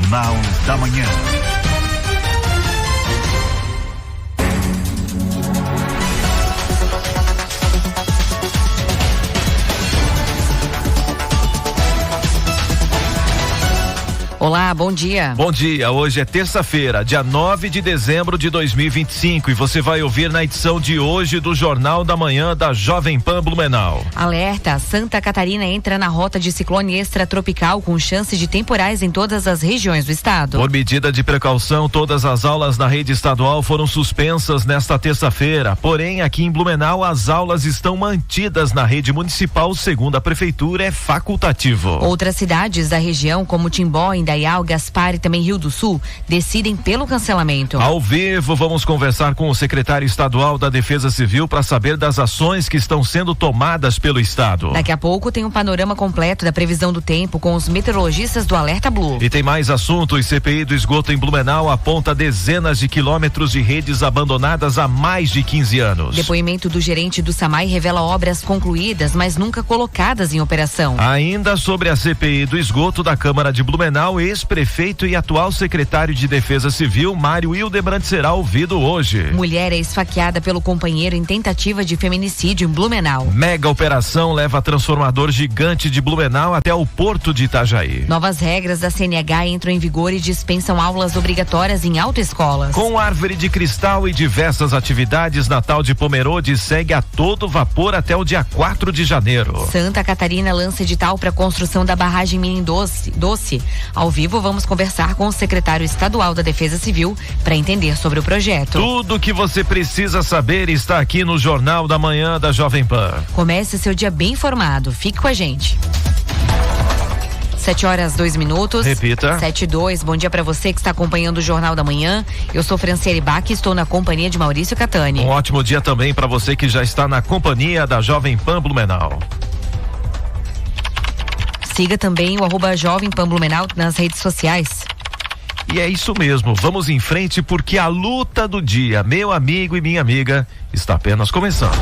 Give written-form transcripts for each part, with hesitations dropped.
Jornal da Manhã. Olá, bom dia. Bom dia, hoje é terça-feira, dia 9 de dezembro de 2025 e você vai ouvir na edição de hoje do Jornal da Manhã da Jovem Pan Blumenau. Alerta, Santa Catarina entra na rota de ciclone extratropical com chance de temporais em todas as regiões do estado. Por medida de precaução, todas as aulas na rede estadual foram suspensas nesta terça-feira, porém aqui em Blumenau as aulas estão mantidas na rede municipal, segundo a prefeitura, é facultativo. Outras cidades da região, como Timbó, Indaial, Gaspar e também Rio do Sul, decidem pelo cancelamento. Ao vivo, vamos conversar com o secretário estadual da Defesa Civil para saber das ações que estão sendo tomadas pelo estado. Daqui a pouco tem um panorama completo da previsão do tempo com os meteorologistas do Alerta Blue. E tem mais assuntos. CPI do esgoto em Blumenau aponta dezenas de quilômetros de redes abandonadas há mais de 15 anos. Depoimento do gerente do SAMAI revela obras concluídas, mas nunca colocadas em operação. Ainda sobre a CPI do esgoto da Câmara de Blumenau, ex-prefeito e atual secretário de Defesa Civil, Mário Hildebrand, será ouvido hoje. Mulher é esfaqueada pelo companheiro em tentativa de feminicídio em Blumenau. Mega operação leva transformador gigante de Blumenau até o porto de Itajaí. Novas regras da CNH entram em vigor e dispensam aulas obrigatórias em autoescolas. Com árvore de cristal e diversas atividades, Natal de Pomerode segue a todo vapor até o dia 4 de janeiro. Santa Catarina lança edital para a construção da barragem Mini Doce. Ao vivo, vamos conversar com o secretário estadual da Defesa Civil para entender sobre o projeto. Tudo o que você precisa saber está aqui no Jornal da Manhã da Jovem Pan. Comece seu dia bem informado. Fique com a gente. 7:02. Repita. 7:02. Bom dia para você que está acompanhando o Jornal da Manhã. Eu sou Franciele Bach e estou na companhia de Maurício Catani. Um ótimo dia também para você que já está na companhia da Jovem Pan Blumenau. Siga também o @Jovem Pan Blumenau nas redes sociais. E é isso mesmo, vamos em frente porque a luta do dia, meu amigo e minha amiga, está apenas começando.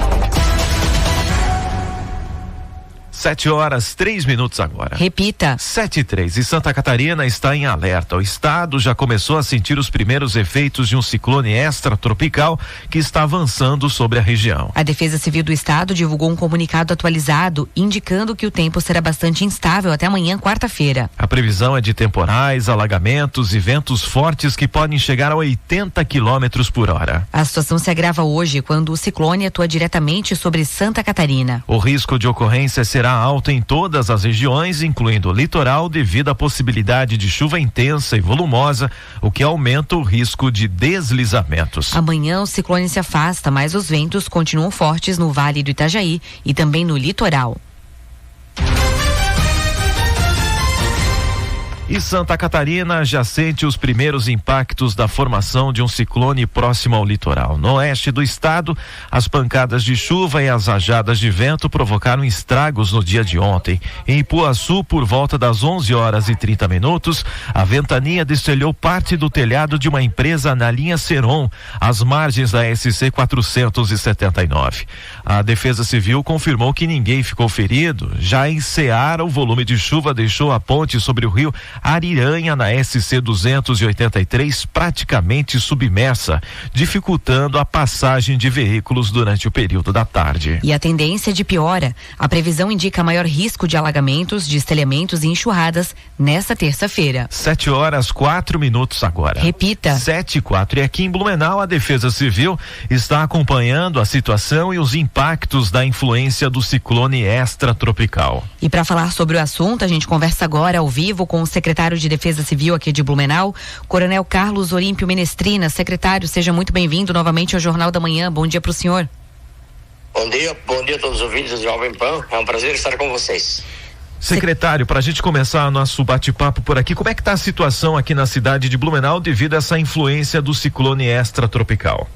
7:03 agora. Repita. 7:03. E Santa Catarina está em alerta. O estado já começou a sentir os primeiros efeitos de um ciclone extratropical que está avançando sobre a região. A Defesa Civil do Estado divulgou um comunicado atualizado indicando que o tempo será bastante instável até amanhã, quarta-feira. A previsão é de temporais, alagamentos e ventos fortes que podem chegar a 80 quilômetros por hora. A situação se agrava hoje quando o ciclone atua diretamente sobre Santa Catarina. O risco de ocorrência será alto em todas as regiões, incluindo o litoral, devido à possibilidade de chuva intensa e volumosa, o que aumenta o risco de deslizamentos. Amanhã o ciclone se afasta, mas os ventos continuam fortes no Vale do Itajaí e também no litoral. E Santa Catarina já sente os primeiros impactos da formação de um ciclone próximo ao litoral. No oeste do estado, as pancadas de chuva e as rajadas de vento provocaram estragos no dia de ontem. Em Ipuaçu, por volta das 11h30, a ventania destelhou parte do telhado de uma empresa na linha Seron, às margens da SC 479. A Defesa Civil confirmou que ninguém ficou ferido. Já em Ceará, o volume de chuva deixou a ponte sobre o rio Ariranha na SC 283 praticamente submersa, dificultando a passagem de veículos durante o período da tarde. E a tendência de piora. A previsão indica maior risco de alagamentos, destelhamentos e enxurradas nesta terça-feira. 7:04 agora. Repita. 7:04. E aqui em Blumenau, a Defesa Civil está acompanhando a situação e os impactos da influência do ciclone extratropical. E para falar sobre o assunto, a gente conversa agora ao vivo com o secretário de Defesa Civil aqui de Blumenau, Coronel Carlos Olímpio Menestrina. Secretário, seja muito bem-vindo novamente ao Jornal da Manhã. Bom dia para o senhor. Bom dia a todos os ouvintes do Jovem Pan. É um prazer estar com vocês. Secretário, para a gente começar nosso bate-papo por aqui, como é que está a situação aqui na cidade de Blumenau devido a essa influência do ciclone extratropical?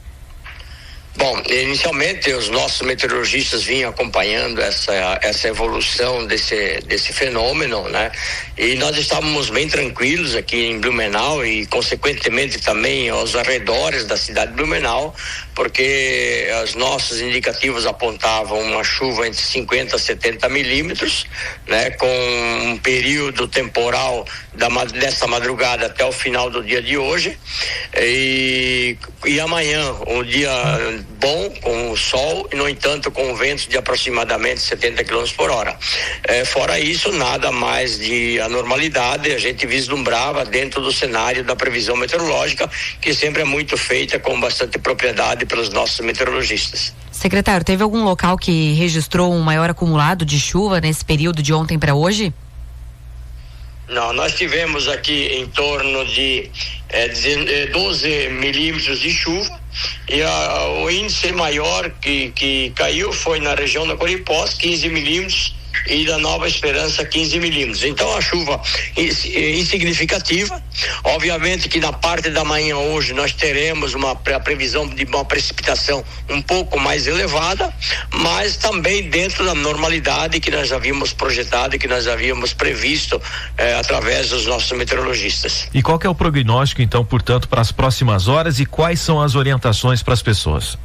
Bom, inicialmente os nossos meteorologistas vinham acompanhando essa evolução desse fenômeno, né? E nós estávamos bem tranquilos aqui em Blumenau e consequentemente também aos arredores da cidade de Blumenau, porque os nossos indicativos apontavam uma chuva entre 50 a 70 milímetros, né, com um período temporal dessa madrugada até o final do dia de hoje, e amanhã um dia bom com o sol, e no entanto com ventos de aproximadamente 70 km por hora. Fora isso, nada mais de anormalidade a gente vislumbrava dentro do cenário da previsão meteorológica, que sempre é muito feita com bastante propriedade pelos nossos meteorologistas. Secretário, teve algum local que registrou um maior acumulado de chuva nesse período de ontem para hoje? Não, nós tivemos aqui em torno de 12 milímetros de chuva, e o índice maior que caiu foi na região da Coripós, 15 milímetros, e da Nova Esperança 15 milímetros. Então a chuva insignificativa. Obviamente que na parte da manhã hoje nós teremos a previsão de uma precipitação um pouco mais elevada, mas também dentro da normalidade que nós havíamos projetado e que nós havíamos previsto através dos nossos meteorologistas. E qual que é o prognóstico então, portanto, para as próximas horas, e quais são as orientações para as pessoas?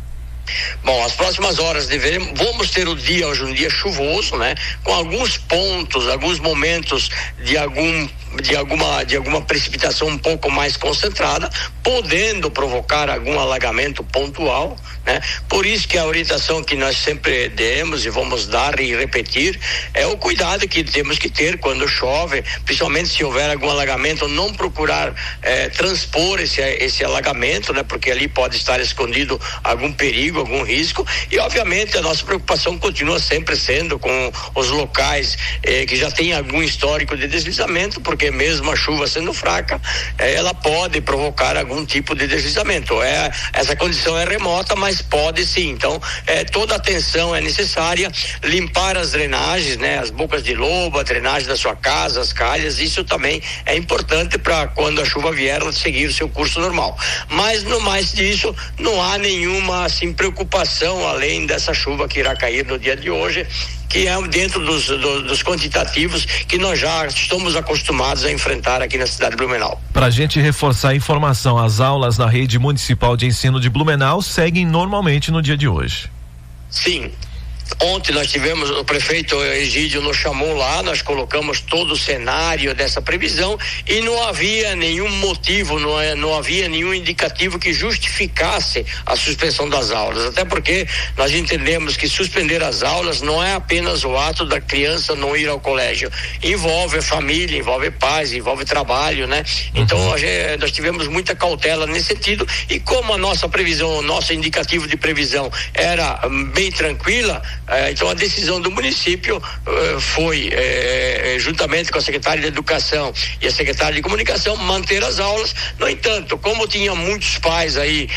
Bom, as próximas horas vamos ter o dia, hoje um dia chuvoso, né? Com alguns pontos, alguns momentos de alguma precipitação um pouco mais concentrada, podendo provocar algum alagamento pontual, né? Por isso que a orientação que nós sempre demos e vamos dar e repetir é o cuidado que temos que ter quando chove, principalmente se houver algum alagamento, não procurar transpor esse alagamento, né? Porque ali pode estar escondido algum perigo, algum risco, e obviamente a nossa preocupação continua sempre sendo com os locais que já tem algum histórico de deslizamento, porque mesmo a chuva sendo fraca, ela pode provocar algum tipo de deslizamento. Essa condição é remota, mas pode sim. Então, toda atenção é necessária, limpar as drenagens, né? As bocas de lobo, a drenagem da sua casa, as calhas, isso também é importante para quando a chuva vier, ela seguir o seu curso normal. Mas no mais disso, não há nenhuma assim preocupação além dessa chuva que irá cair no dia de hoje, que é dentro dos quantitativos que nós já estamos acostumados a enfrentar aqui na cidade de Blumenau. Para a gente reforçar a informação, as aulas na rede municipal de ensino de Blumenau seguem normalmente no dia de hoje. Sim. Ontem nós tivemos, o prefeito Egídio nos chamou lá, nós colocamos todo o cenário dessa previsão e não havia nenhum motivo, não havia nenhum indicativo que justificasse a suspensão das aulas, até porque nós entendemos que suspender as aulas não é apenas o ato da criança não ir ao colégio, envolve família, envolve pais, envolve trabalho, né? Então nós tivemos muita cautela nesse sentido, e como a nossa previsão, o nosso indicativo de previsão era bem tranquila, então a decisão do município foi, juntamente com a secretária de Educação e a secretária de Comunicação, manter as aulas. No entanto, como tinha muitos pais aí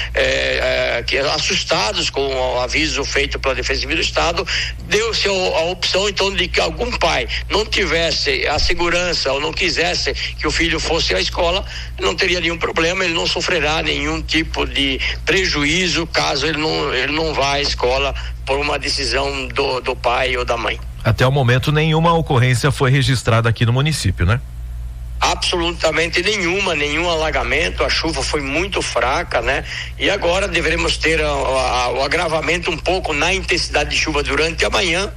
assustados com o aviso feito pela Defesa Civil do Estado, deu-se a opção então de que algum pai não tivesse a segurança ou não quisesse que o filho fosse à escola, não teria nenhum problema, ele não sofrerá nenhum tipo de prejuízo caso ele não vá à escola por uma decisão do pai ou da mãe. Até o momento nenhuma ocorrência foi registrada aqui no município, né? Absolutamente nenhum alagamento, a chuva foi muito fraca, né? E agora deveremos ter o agravamento um pouco na intensidade de chuva durante a manhã,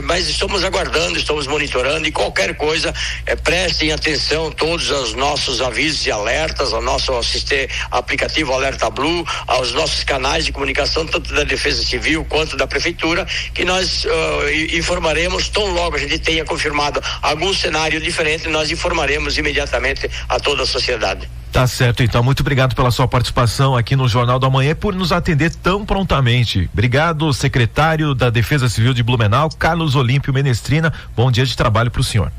mas estamos aguardando, estamos monitorando, e qualquer coisa, prestem atenção todos aos nossos avisos e alertas, ao nosso aplicativo Alerta Blue, aos nossos canais de comunicação, tanto da Defesa Civil quanto da Prefeitura, que nós informaremos tão logo a gente tenha confirmado algum cenário diferente, nós informaremos imediatamente a toda a sociedade. Tá certo, então, muito obrigado pela sua participação aqui no Jornal da Manhã, por nos atender tão prontamente. Obrigado, secretário da Defesa Civil de Blumenau, Carlos Olímpio Menestrina. Bom dia de trabalho para o senhor.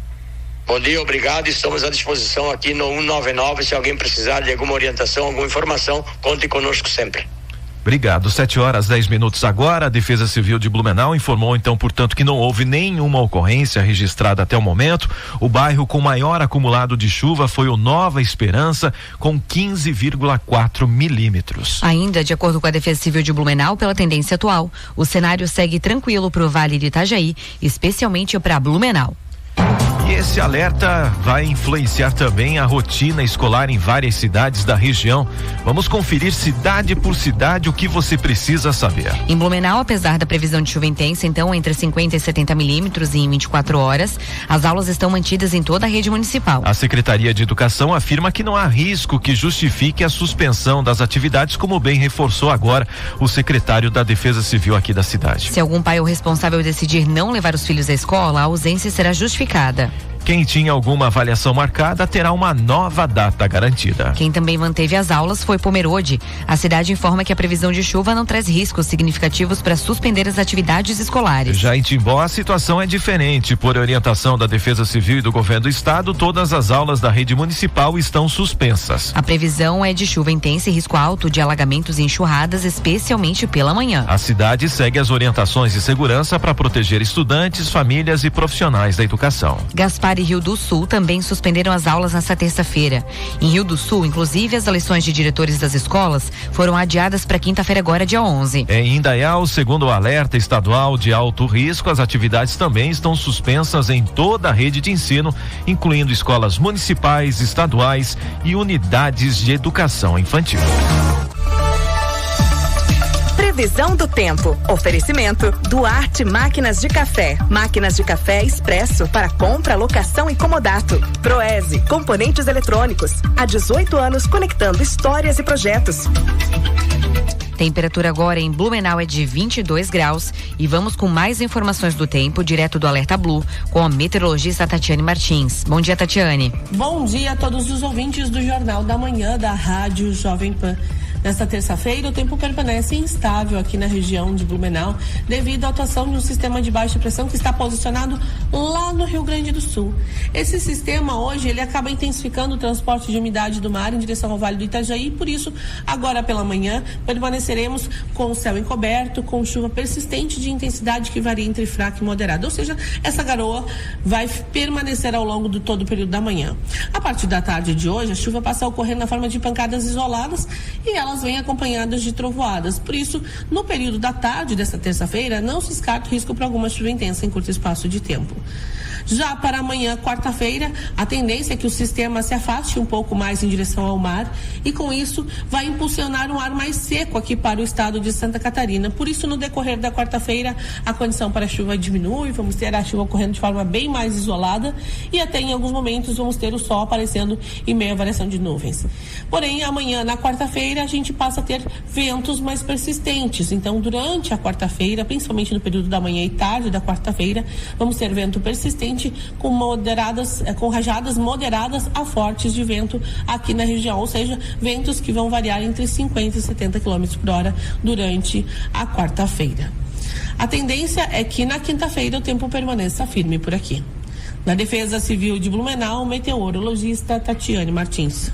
Bom dia, obrigado. Estamos à disposição aqui no 199. Se alguém precisar de alguma orientação, alguma informação, conte conosco sempre. Obrigado. 7h10 agora. A Defesa Civil de Blumenau informou então, portanto, que não houve nenhuma ocorrência registrada até o momento. O bairro com maior acumulado de chuva foi o Nova Esperança, com 15,4 milímetros. Ainda de acordo com a Defesa Civil de Blumenau, pela tendência atual, o cenário segue tranquilo para o Vale de Itajaí, especialmente para Blumenau. E esse alerta vai influenciar também a rotina escolar em várias cidades da região. Vamos conferir cidade por cidade o que você precisa saber. Em Blumenau, apesar da previsão de chuva intensa, então entre 50 e 70 milímetros em 24 horas, as aulas estão mantidas em toda a rede municipal. A Secretaria de Educação afirma que não há risco que justifique a suspensão das atividades, como bem reforçou agora o secretário da Defesa Civil aqui da cidade. Se algum pai ou responsável decidir não levar os filhos à escola, a ausência será justificada. Quem tinha alguma avaliação marcada terá uma nova data garantida. Quem também manteve as aulas foi Pomerode. A cidade informa que a previsão de chuva não traz riscos significativos para suspender as atividades escolares. Já em Timbó, a situação é diferente. Por orientação da Defesa Civil e do Governo do Estado, todas as aulas da rede municipal estão suspensas. A previsão é de chuva intensa e risco alto de alagamentos e enxurradas, especialmente pela manhã. A cidade segue as orientações de segurança para proteger estudantes, famílias e profissionais da educação. Gaspar e Rio do Sul também suspenderam as aulas nesta terça-feira. Em Rio do Sul, inclusive, as eleições de diretores das escolas foram adiadas para quinta-feira agora, dia 11. Em Indaial, segundo o alerta estadual de alto risco, as atividades também estão suspensas em toda a rede de ensino, incluindo escolas municipais, estaduais e unidades de educação infantil. Previsão do tempo. Oferecimento Duarte Máquinas de Café. Máquinas de café expresso para compra, locação e comodato. Proese, componentes eletrônicos. Há 18 anos conectando histórias e projetos. Temperatura agora em Blumenau é de 22 graus e vamos com mais informações do tempo, direto do Alerta Blue, com a meteorologista Tatiane Martins. Bom dia, Tatiane. Bom dia a todos os ouvintes do Jornal da Manhã da Rádio Jovem Pan. Nesta terça-feira, o tempo permanece instável aqui na região de Blumenau, devido à atuação de um sistema de baixa pressão que está posicionado lá no Rio Grande do Sul. Esse sistema hoje, ele acaba intensificando o transporte de umidade do mar em direção ao Vale do Itajaí, e por isso, agora pela manhã, permaneceremos com o céu encoberto, com chuva persistente de intensidade que varia entre fraca e moderada. Ou seja, essa garoa vai permanecer ao longo de todo o período da manhã. A partir da tarde de hoje, a chuva passa a ocorrer na forma de pancadas isoladas e elas vêm acompanhadas de trovoadas. Por isso, no período da tarde desta terça-feira, não se descarta o risco para alguma chuva intensa em curto espaço de tempo. Já para amanhã, quarta-feira, a tendência é que o sistema se afaste um pouco mais em direção ao mar e, com isso, vai impulsionar um ar mais seco aqui para o estado de Santa Catarina. Por isso, no decorrer da quarta-feira, a condição para chuva diminui, vamos ter a chuva ocorrendo de forma bem mais isolada e até em alguns momentos vamos ter o sol aparecendo em meio à variação de nuvens. Porém, amanhã, na quarta-feira, a gente passa a ter ventos mais persistentes. Então, durante a quarta-feira, principalmente no período da manhã e tarde da quarta-feira, vamos ter vento persistente com rajadas moderadas a fortes de vento aqui na região, ou seja, ventos que vão variar entre 50 e 70 km por hora durante a quarta-feira. A tendência é que na quinta-feira o tempo permaneça firme por aqui. Na Defesa Civil de Blumenau, meteorologista Tatiane Martins.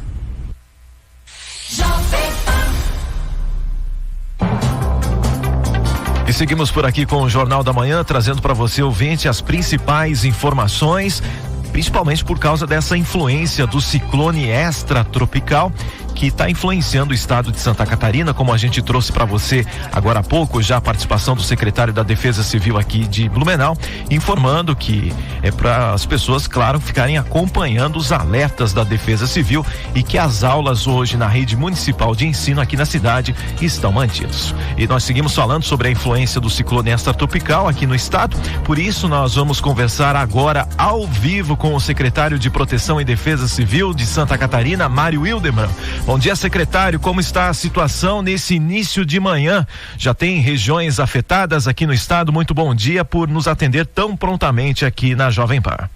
E seguimos por aqui com o Jornal da Manhã, trazendo para você, ouvinte, as principais informações, principalmente por causa dessa influência do ciclone extratropical que está influenciando o estado de Santa Catarina, como a gente trouxe para você agora há pouco, já a participação do secretário da Defesa Civil aqui de Blumenau, informando que é para as pessoas, claro, ficarem acompanhando os alertas da Defesa Civil e que as aulas hoje na rede municipal de ensino aqui na cidade estão mantidas. E nós seguimos falando sobre a influência do ciclone extratropical aqui no estado, por isso nós vamos conversar agora ao vivo com o secretário de Proteção e Defesa Civil de Santa Catarina, Mário Wildemann. Bom dia, secretário. Como está a situação nesse início de manhã? Já tem regiões afetadas aqui no estado? Muito bom dia por nos atender tão prontamente aqui na Jovem Pan.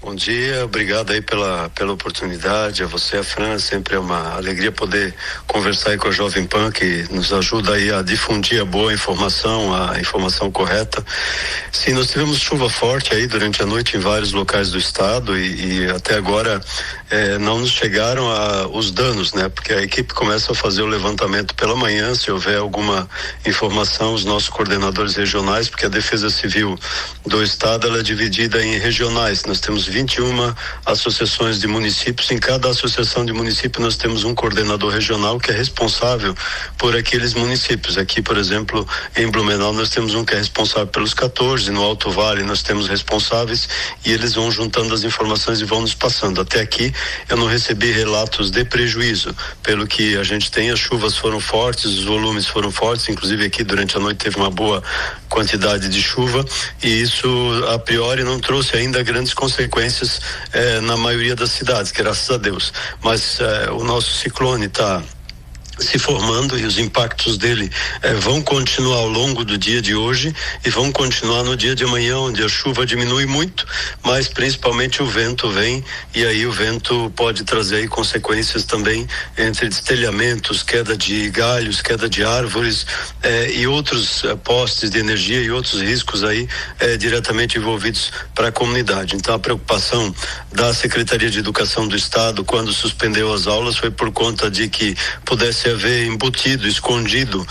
Bom dia, obrigado aí pela oportunidade, a você, a Fran, sempre é uma alegria poder conversar aí com a Jovem Pan, que nos ajuda aí a difundir a boa informação, a informação correta. Sim, nós tivemos chuva forte aí durante a noite em vários locais do estado e até agora não nos chegaram os danos, né? Porque a equipe começa a fazer o levantamento pela manhã, se houver alguma informação, os nossos coordenadores regionais, porque a Defesa Civil do estado ela é dividida em regionais, nós temos 21 associações de municípios. Em cada associação de município nós temos um coordenador regional que é responsável por aqueles municípios. Aqui, por exemplo, em Blumenau nós temos um que é responsável pelos 14, no Alto Vale nós temos responsáveis, e eles vão juntando as informações e vão nos passando. Até aqui eu não recebi relatos de prejuízo. Pelo que a gente tem, as chuvas foram fortes, os volumes foram fortes, inclusive aqui durante a noite teve uma boa quantidade de chuva, e isso a priori não trouxe ainda grandes consequências na maioria das cidades, graças a Deus. Mas o nosso ciclone está se formando e os impactos dele vão continuar ao longo do dia de hoje e vão continuar no dia de amanhã, onde a chuva diminui muito, mas principalmente o vento vem, e aí o vento pode trazer aí consequências também entre destelhamentos, queda de galhos, queda de árvores e outros postes de energia e outros riscos aí diretamente envolvidos para a comunidade. Então a preocupação da Secretaria de Educação do Estado quando suspendeu as aulas foi por conta de que pudesse haver embutido, escondido,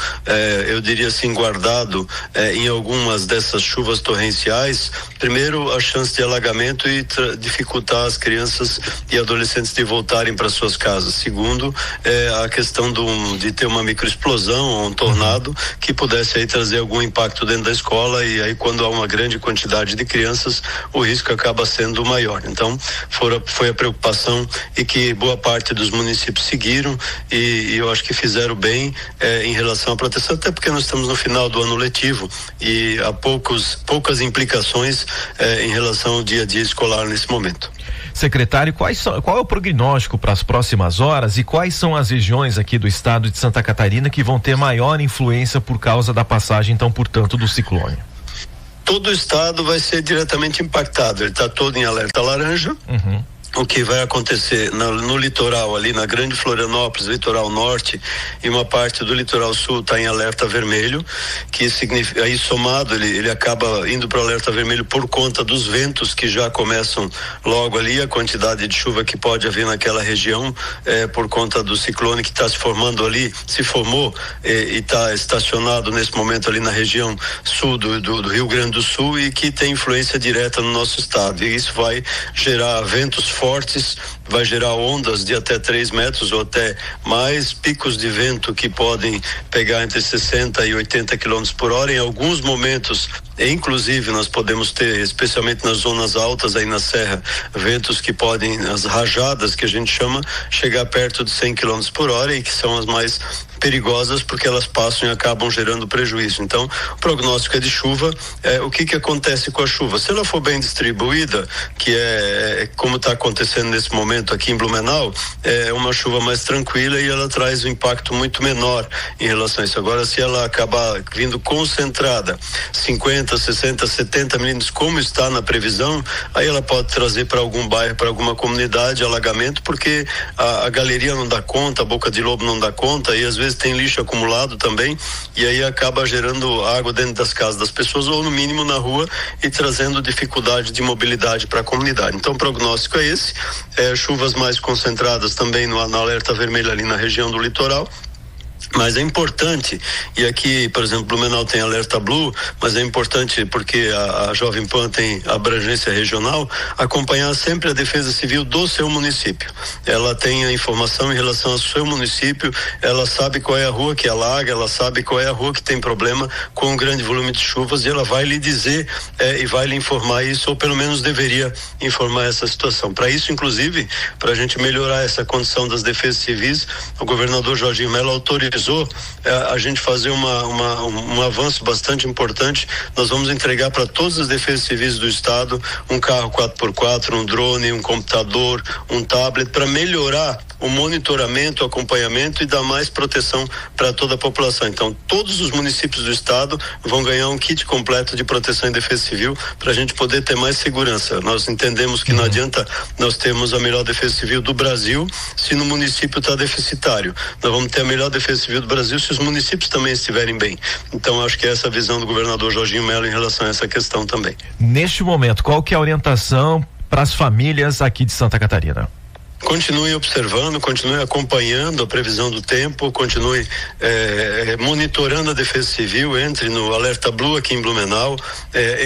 eu diria assim, guardado em algumas dessas chuvas torrenciais, primeiro a chance de alagamento e dificultar as crianças e adolescentes de voltarem para suas casas. Segundo, a questão de ter uma microexplosão ou um tornado que pudesse aí trazer algum impacto dentro da escola, e aí quando há uma grande quantidade de crianças o risco acaba sendo maior. Então foi a preocupação, e que boa parte dos municípios seguiram, e eu acho que fizeram bem em relação à proteção, até porque nós estamos no final do ano letivo e há poucas implicações em relação ao dia a dia escolar nesse momento. Secretário, qual é o prognóstico para as próximas horas e quais são as regiões aqui do estado de Santa Catarina que vão ter maior influência por causa da passagem, então, portanto, do ciclone? Todo o estado vai ser diretamente impactado, ele está todo em alerta laranja. O que vai acontecer no litoral ali, na Grande Florianópolis, litoral norte, e uma parte do litoral sul está em alerta vermelho, que significa, aí somado ele acaba indo para o alerta vermelho por conta dos ventos que já começam logo ali, a quantidade de chuva que pode haver naquela região, por conta do ciclone que está se formando ali, se formou e está estacionado nesse momento ali na região sul do Rio Grande do Sul, e que tem influência direta no nosso estado, e isso vai gerar ventos fortes, vai gerar ondas de até 3 metros ou até mais, picos de vento que podem pegar entre 60 e 80 km por hora. Em alguns momentos, inclusive, nós podemos ter, especialmente nas zonas altas aí na serra, ventos que podem, as rajadas que a gente chama, chegar perto de 100 km por hora, e que são as mais perigosas porque elas passam e acabam gerando prejuízo. Então, o prognóstico é de chuva. O que acontece com a chuva? Se ela for bem distribuída, que é como está acontecendo nesse momento aqui em Blumenau, é uma chuva mais tranquila e ela traz um impacto muito menor em relação a isso. Agora, se ela acabar vindo concentrada, 50, 60, 70 milímetros, como está na previsão, aí ela pode trazer para algum bairro, para alguma comunidade, alagamento, porque a galeria não dá conta, a Boca de Lobo não dá conta, e às vezes tem lixo acumulado também, e aí acaba gerando água dentro das casas das pessoas, ou no mínimo na rua, e trazendo dificuldade de mobilidade para a comunidade. Então o prognóstico é esse, chuvas mais concentradas também no alerta vermelho ali na região do litoral. Mas é importante, e aqui, por exemplo, Blumenau tem alerta blue, mas é importante porque a Jovem Pan tem abrangência regional, acompanhar sempre a Defesa Civil do seu município. Ela tem a informação em relação ao seu município, ela sabe qual é a rua que alaga, ela sabe qual é a rua que tem problema com um grande volume de chuvas, e ela vai lhe dizer e vai lhe informar isso, ou pelo menos deveria informar essa situação. Para isso, inclusive, para a gente melhorar essa condição das defesas civis, o governador Jorginho Mello autorizou a gente fazer um avanço bastante importante. Nós vamos entregar para todas as defesas civis do estado um carro 4x4, um drone, um computador, um tablet, para melhorar o monitoramento, o acompanhamento e dar mais proteção para toda a população. Então, todos os municípios do estado vão ganhar um kit completo de proteção e defesa civil para a gente poder ter mais segurança. Nós entendemos que não adianta nós termos a melhor defesa civil do Brasil se no município está deficitário. Nós vamos ter a melhor defesa civil do Brasil se os municípios também estiverem bem. Então, acho que essa é a visão do governador Jorginho Mello em relação a essa questão também. Neste momento, qual que é a orientação para as famílias aqui de Santa Catarina? continue observando, continue acompanhando a previsão do tempo, continue monitorando a Defesa Civil, entre no Alerta Blue aqui em Blumenau,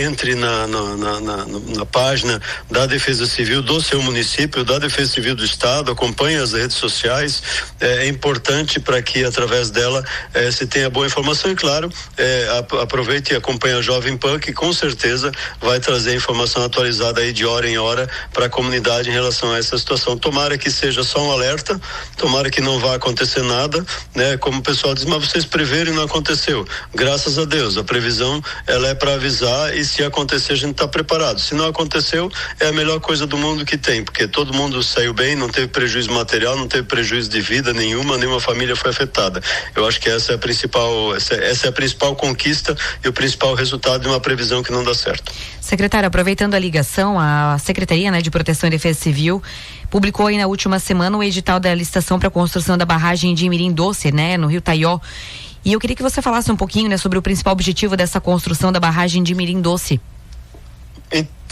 entre na página da Defesa Civil do seu município, da Defesa Civil do Estado, acompanhe as redes sociais, é importante para que através dela se tenha boa informação e claro, aproveite e acompanhe a Jovem Pan, que com certeza vai trazer informação atualizada aí de hora em hora para a comunidade em relação a essa situação. Tomara que seja só um alerta, tomara que não vá acontecer nada, né? Como o pessoal diz, mas vocês preveram e não aconteceu. Graças a Deus, a previsão ela é para avisar e se acontecer a gente está preparado. Se não aconteceu, é a melhor coisa do mundo que tem, porque todo mundo saiu bem, não teve prejuízo material, não teve prejuízo de vida nenhuma família foi afetada. Eu acho que essa é a principal conquista e o principal resultado de uma previsão que não dá certo. Secretário, aproveitando a ligação, a Secretaria, né, de Proteção e Defesa Civil publicou aí na última semana o edital da licitação para a construção da barragem de Mirim Doce, né, no Rio Taió. E eu queria que você falasse um pouquinho, né, sobre o principal objetivo dessa construção da barragem de Mirim Doce.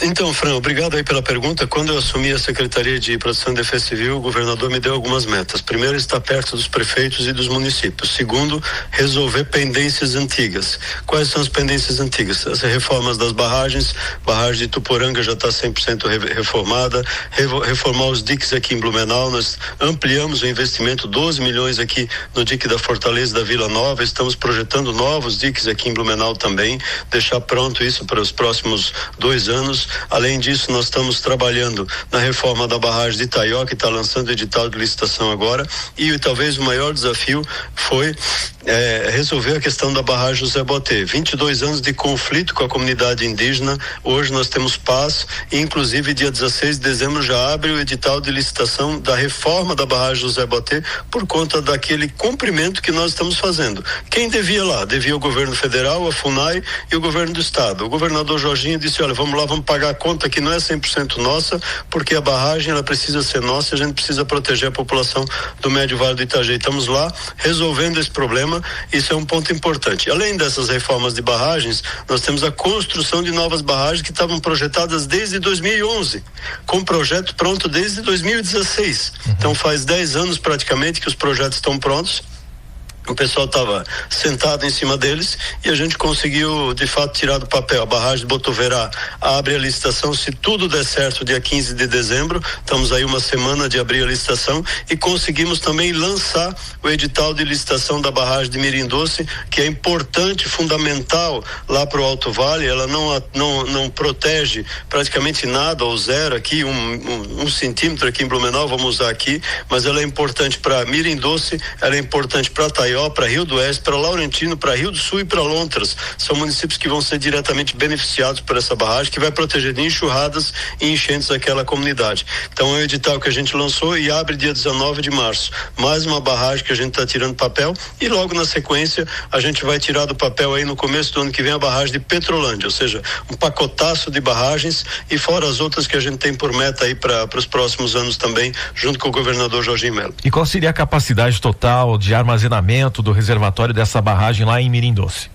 Então, Fran, obrigado aí pela pergunta. Quando eu assumi a Secretaria de Proteção e Defesa Civil, o governador me deu algumas metas. Primeiro, estar perto dos prefeitos e dos municípios. Segundo, resolver pendências antigas. Quais são as pendências antigas? As reformas das barragens, barragem de Ituporanga já está 100% reformada, reformar os diques aqui em Blumenau, nós ampliamos o investimento, 12 milhões aqui no dique da Fortaleza da Vila Nova, estamos projetando novos diques aqui em Blumenau também, deixar pronto isso para os próximos 2 anos. Além disso, nós estamos trabalhando na reforma da barragem de Itaió, que está lançando edital de licitação agora, e talvez o maior desafio foi resolver a questão da barragem José Botê. 22 anos de conflito com a comunidade indígena, hoje nós temos paz e inclusive dia 16 de dezembro já abre o edital de licitação da reforma da barragem José Botê por conta daquele cumprimento que nós estamos fazendo. Quem devia lá? Devia o governo federal, a FUNAI e o governo do estado. O governador Jorginho disse, olha, vamos lá, vamos pagar a conta que não é 100% nossa, porque a barragem ela precisa ser nossa e a gente precisa proteger a população do Médio Vale do Itajaí. Estamos lá resolvendo esse problema, isso é um ponto importante. Além dessas reformas de barragens, nós temos a construção de novas barragens que estavam projetadas desde 2011, com projeto pronto desde 2016. Então faz 10 anos praticamente que os projetos estão prontos. O pessoal estava sentado em cima deles e a gente conseguiu de fato tirar do papel. A barragem de Botuverá abre a licitação se tudo der certo dia 15 de dezembro, estamos aí uma semana de abrir a licitação e conseguimos também lançar o edital de licitação da barragem de Mirim Doce, que é importante, fundamental lá para o Alto Vale. Ela não protege praticamente nada ou zero aqui, um centímetro aqui em Blumenau, vamos usar aqui, mas ela é importante para Mirim Doce, ela é importante para Taió, para Rio do Oeste, para Laurentino, para Rio do Sul e para Lontras. São municípios que vão ser diretamente beneficiados por essa barragem, que vai proteger de enxurradas e enchentes aquela comunidade. Então é o edital que a gente lançou e abre dia 19 de março. Mais uma barragem que a gente está tirando papel e logo na sequência a gente vai tirar do papel aí no começo do ano que vem a barragem de Petrolândia, ou seja, um pacotaço de barragens e fora as outras que a gente tem por meta aí para os próximos anos também, junto com o governador Jorginho Melo. E qual seria a capacidade total de armazenamento do reservatório dessa barragem lá em Mirim Doce?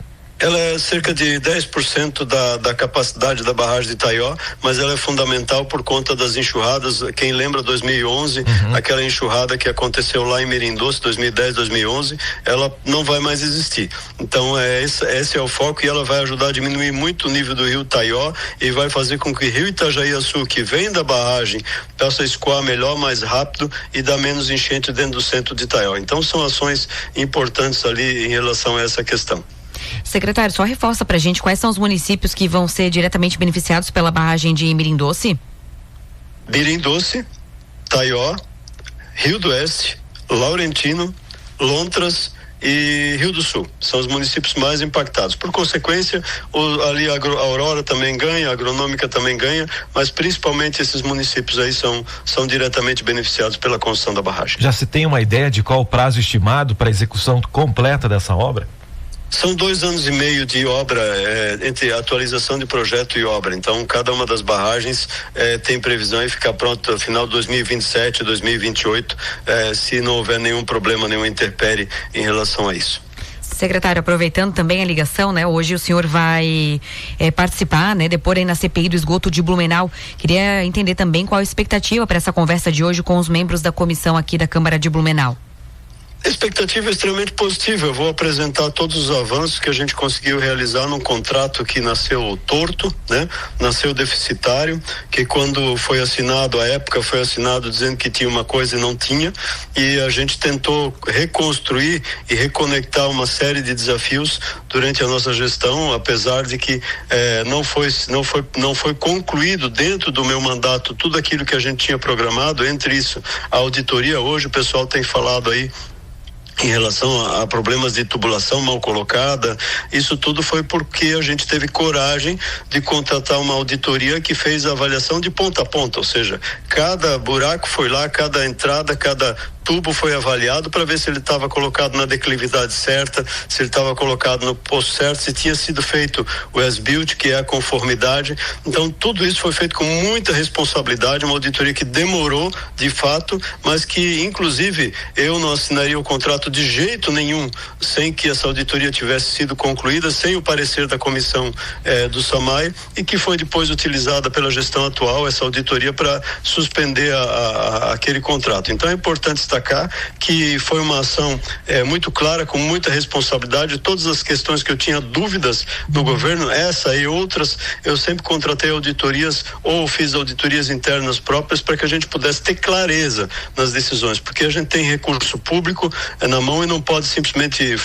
Ela é cerca de 10% da capacidade da barragem de Itaió, mas ela é fundamental por conta das enxurradas. Quem lembra 2011, aquela enxurrada que aconteceu lá em Mirim Doce, 2010, 2011, ela não vai mais existir. Então esse é o foco e ela vai ajudar a diminuir muito o nível do rio Taió e vai fazer com que o rio Itajaí-Açu, que vem da barragem, possa escoar melhor, mais rápido e dar menos enchente dentro do centro de Itaió. Então são ações importantes ali em relação a essa questão. Secretário, só reforça pra gente quais são os municípios que vão ser diretamente beneficiados pela barragem de Mirim Doce? Mirim Doce, Taió, Rio do Oeste, Laurentino, Lontras e Rio do Sul. São os municípios mais impactados. Por consequência, ali a Aurora também ganha, a Agronômica também ganha, mas principalmente esses municípios aí são diretamente beneficiados pela construção da barragem. Já se tem uma ideia de qual o prazo estimado para a execução completa dessa obra? São 2 anos e meio de obra entre atualização de projeto e obra. Então, cada uma das barragens tem previsão de ficar pronta no final de 2027, 2028, se não houver nenhum problema, nenhuma intempérie em relação a isso. Secretário, aproveitando também a ligação, né? Hoje o senhor vai participar, né? Depor aí na CPI do esgoto de Blumenau. Queria entender também qual a expectativa para essa conversa de hoje com os membros da comissão aqui da Câmara de Blumenau. A expectativa é extremamente positiva. Eu vou apresentar todos os avanços que a gente conseguiu realizar num contrato que nasceu torto, né? Nasceu deficitário, que quando foi assinado, à época foi assinado dizendo que tinha uma coisa e não tinha, e a gente tentou reconstruir e reconectar uma série de desafios durante a nossa gestão, apesar de que não foi concluído dentro do meu mandato tudo aquilo que a gente tinha programado, entre isso a auditoria. Hoje o pessoal tem falado aí em relação a problemas de tubulação mal colocada. Isso tudo foi porque a gente teve coragem de contratar uma auditoria que fez a avaliação de ponta a ponta, ou seja, cada buraco foi lá, cada entrada, cada tubo foi avaliado para ver se ele estava colocado na declividade certa, se ele estava colocado no posto certo, se tinha sido feito o as-built, que é a conformidade. Então tudo isso foi feito com muita responsabilidade, uma auditoria que demorou de fato, mas que inclusive eu não assinaria o contrato de jeito nenhum sem que essa auditoria tivesse sido concluída, sem o parecer da comissão do SAMAI, e que foi depois utilizada pela gestão atual essa auditoria para suspender aquele contrato. Então é importante destacar que foi uma ação muito clara, com muita responsabilidade. Todas as questões que eu tinha dúvidas do governo, essa e outras, eu sempre contratei auditorias ou fiz auditorias internas próprias para que a gente pudesse ter clareza nas decisões, porque a gente tem recurso público na mão e não pode simplesmente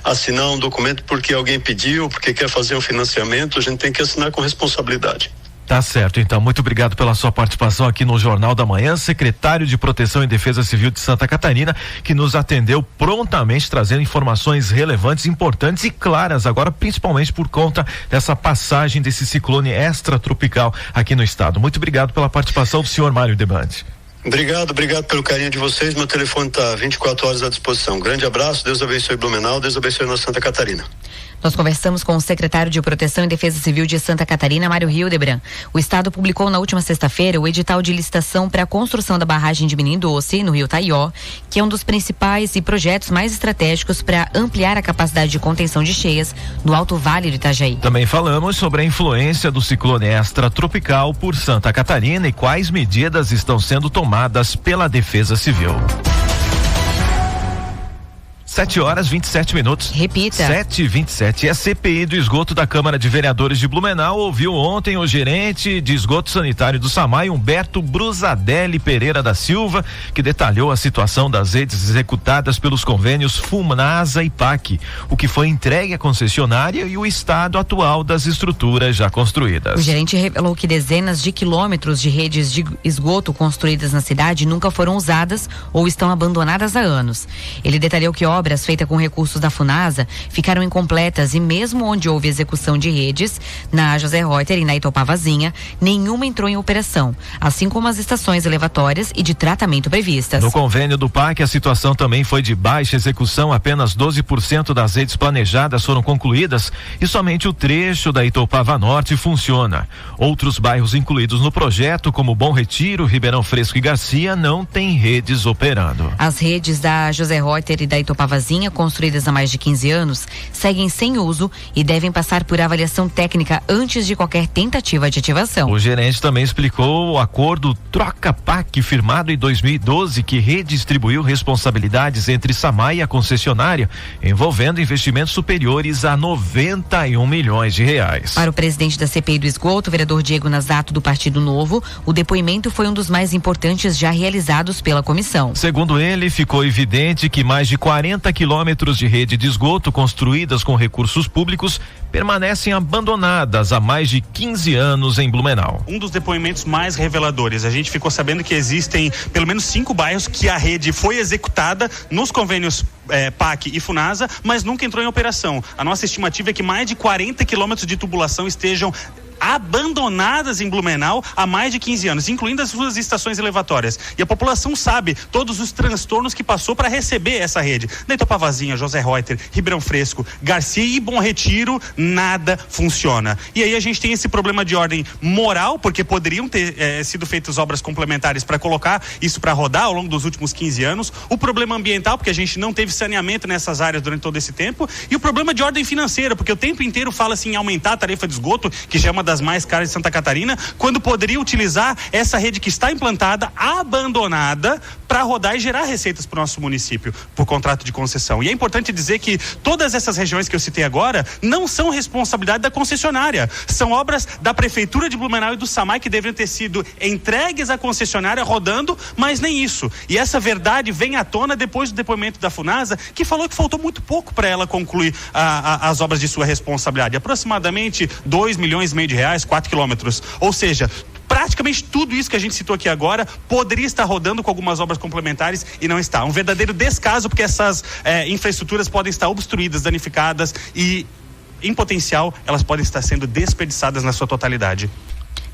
assinar um documento porque alguém pediu, porque quer fazer um financiamento. A gente tem que assinar com responsabilidade. Tá certo, então, muito obrigado pela sua participação aqui no Jornal da Manhã, secretário de Proteção e Defesa Civil de Santa Catarina, que nos atendeu prontamente, trazendo informações relevantes, importantes e claras, agora principalmente por conta dessa passagem desse ciclone extratropical aqui no estado. Muito obrigado pela participação do senhor Mário Debandi. Obrigado pelo carinho de vocês. Meu telefone está 24 horas à disposição. Um grande abraço, Deus abençoe Blumenau, Deus abençoe nossa Santa Catarina. Nós conversamos com o secretário de Proteção e Defesa Civil de Santa Catarina, Mário Hildebrand. O estado publicou na última sexta-feira o edital de licitação para a construção da barragem de Mirim Doce, no Rio Taió, que é um dos principais e projetos mais estratégicos para ampliar a capacidade de contenção de cheias no Alto Vale do Itajaí. Também falamos sobre a influência do ciclone extratropical por Santa Catarina e quais medidas estão sendo tomadas pela Defesa Civil. 7h27. Repita. 7h27. E a CPI do esgoto da Câmara de Vereadores de Blumenau ouviu ontem o gerente de esgoto sanitário do SAMAI, Humberto Brusadelli Pereira da Silva, que detalhou a situação das redes executadas pelos convênios FUNASA e PAC, o que foi entregue à concessionária e o estado atual das estruturas já construídas. O gerente revelou que dezenas de quilômetros de redes de esgoto construídas na cidade nunca foram usadas ou estão abandonadas há anos. Ele detalhou que obras feitas com recursos da FUNASA ficaram incompletas e mesmo onde houve execução de redes, na José Reuter e na Itopavazinha, nenhuma entrou em operação, assim como as estações elevatórias e de tratamento previstas. No convênio do PAC, a situação também foi de baixa execução, apenas 12% das redes planejadas foram concluídas e somente o trecho da Itopava Norte funciona. Outros bairros incluídos no projeto, como Bom Retiro, Ribeirão Fresco e Garcia, não têm redes operando. As redes da José Reuter e da Itopavazinha, construídas há mais de 15 anos, seguem sem uso e devem passar por avaliação técnica antes de qualquer tentativa de ativação. O gerente também explicou o acordo Troca-PAC firmado em 2012, que redistribuiu responsabilidades entre SAMAI e a concessionária, envolvendo investimentos superiores a 91 milhões de reais. Para o presidente da CPI do esgoto, o vereador Diego Nazato, do Partido Novo, o depoimento foi um dos mais importantes já realizados pela comissão. Segundo ele, ficou evidente que mais de 40 quilômetros de rede de esgoto construídas com recursos públicos permanecem abandonadas há mais de 15 anos em Blumenau. Um dos depoimentos mais reveladores, a gente ficou sabendo que existem pelo menos 5 bairros que a rede foi executada nos convênios PAC e FUNASA, mas nunca entrou em operação. A nossa estimativa é que mais de 40 quilômetros de tubulação estejam abandonadas em Blumenau há mais de 15 anos, incluindo as suas estações elevatórias. E a população sabe todos os transtornos que passou para receber essa rede. Neto Pavazinha, José Reuter, Ribeirão Fresco, Garcia e Bom Retiro, nada funciona. E aí a gente tem esse problema de ordem moral, porque poderiam ter sido feitas obras complementares para colocar isso para rodar ao longo dos últimos 15 anos. O problema ambiental, porque a gente não teve saneamento nessas áreas durante todo esse tempo. E o problema de ordem financeira, porque o tempo inteiro fala-se em aumentar a tarifa de esgoto, que já é uma das mais caras de Santa Catarina, quando poderia utilizar essa rede que está implantada, abandonada, para rodar e gerar receitas para o nosso município, por contrato de concessão. E é importante dizer que todas essas regiões que eu citei agora não são responsabilidade da concessionária, são obras da Prefeitura de Blumenau e do SAMAI que deveriam ter sido entregues à concessionária rodando, mas nem isso. E essa verdade vem à tona depois do depoimento da Funasa, que falou que faltou muito pouco para ela concluir as obras de sua responsabilidade, aproximadamente 2,5 milhões de reais, 4 quilômetros, ou seja, praticamente tudo isso que a gente citou aqui agora poderia estar rodando com algumas obras complementares e não está. Um verdadeiro descaso, porque essas infraestruturas podem estar obstruídas, danificadas e, em potencial, elas podem estar sendo desperdiçadas na sua totalidade.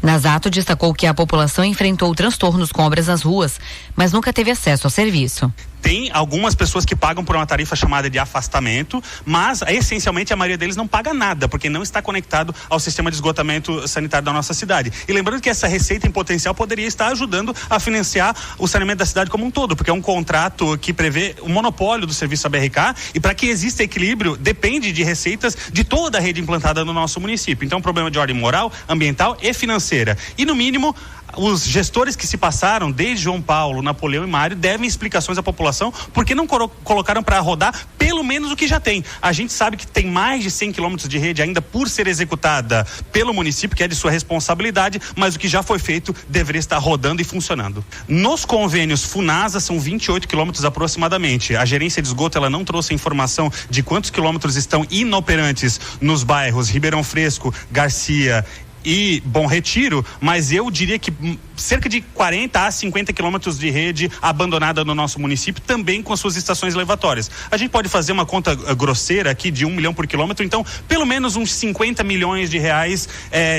Nasato destacou que a população enfrentou transtornos com obras nas ruas, mas nunca teve acesso ao serviço. Tem algumas pessoas que pagam por uma tarifa chamada de afastamento, mas essencialmente a maioria deles não paga nada, porque não está conectado ao sistema de esgotamento sanitário da nossa cidade. E lembrando que essa receita em potencial poderia estar ajudando a financiar o saneamento da cidade como um todo, porque é um contrato que prevê o monopólio do serviço ABRK, e para que exista equilíbrio, depende de receitas de toda a rede implantada no nosso município. Então, problema de ordem moral, ambiental e financeira. E, no mínimo, os gestores que se passaram, desde João Paulo, Napoleão e Mário, devem explicações à população, porque não colocaram para rodar pelo menos o que já tem. A gente sabe que tem mais de 100 quilômetros de rede ainda por ser executada pelo município, que é de sua responsabilidade, mas o que já foi feito deveria estar rodando e funcionando. Nos convênios Funasa são 28 quilômetros aproximadamente. A gerência de esgoto, ela não trouxe a informação de quantos quilômetros estão inoperantes nos bairros Ribeirão Fresco, Garcia e Bom Retiro, mas eu diria que cerca de 40 a 50 quilômetros de rede abandonada no nosso município, também com suas estações elevatórias. A gente pode fazer uma conta grosseira aqui de 1 milhão por quilômetro, então pelo menos uns 50 milhões de reais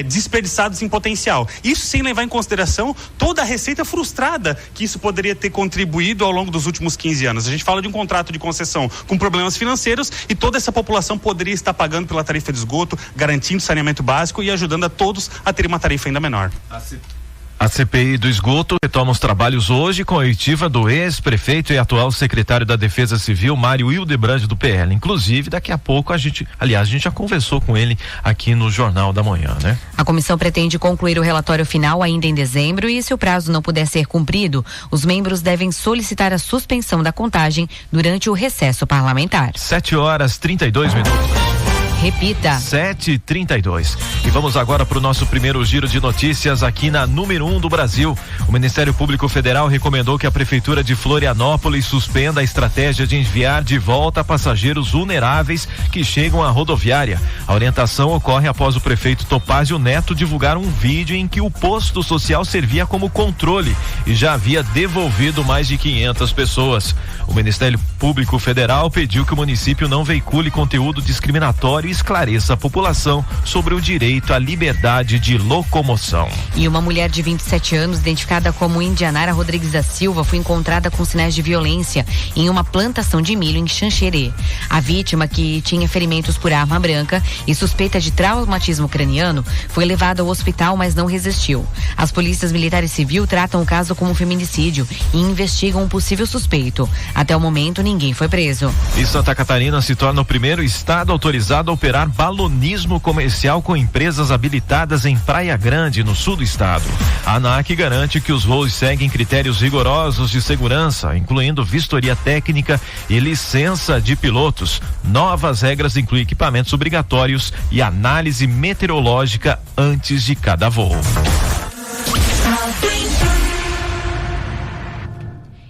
desperdiçados em potencial. Isso sem levar em consideração toda a receita frustrada que isso poderia ter contribuído ao longo dos últimos 15 anos. A gente fala de um contrato de concessão com problemas financeiros e toda essa população poderia estar pagando pela tarifa de esgoto, garantindo saneamento básico e ajudando a todos a ter uma tarifa ainda menor. A CPI do esgoto retoma os trabalhos hoje com a oitiva do ex-prefeito e atual secretário da Defesa Civil, Mário Hildebrand, do PL. Inclusive, daqui a pouco a gente já conversou com ele aqui no Jornal da Manhã, né? A comissão pretende concluir o relatório final ainda em dezembro e, se o prazo não puder ser cumprido, os membros devem solicitar a suspensão da contagem durante o recesso parlamentar. 7h32. Repita. 7h32. E vamos agora para o nosso primeiro giro de notícias aqui na número 1 do Brasil. O Ministério Público Federal recomendou que a Prefeitura de Florianópolis suspenda a estratégia de enviar de volta passageiros vulneráveis que chegam à rodoviária. A orientação ocorre após o prefeito Topázio Neto divulgar um vídeo em que o posto social servia como controle e já havia devolvido mais de 500 pessoas. O Ministério Público Federal pediu que o município não veicule conteúdo discriminatório e esclareça a população sobre o direito à liberdade de locomoção. E uma mulher de 27 anos, identificada como Indianara Rodrigues da Silva, foi encontrada com sinais de violência em uma plantação de milho em Xanxerê. A vítima, que tinha ferimentos por arma branca e suspeita de traumatismo craniano, foi levada ao hospital, mas não resistiu. As polícias militar e civil tratam o caso como feminicídio e investigam um possível suspeito. Até o momento, ninguém foi preso. E Santa Catarina se torna o primeiro estado autorizado a operar balonismo comercial com empresas habilitadas em Praia Grande, no sul do estado. A ANAC garante que os voos seguem critérios rigorosos de segurança, incluindo vistoria técnica e licença de pilotos. Novas regras incluem equipamentos obrigatórios e análise meteorológica antes de cada voo.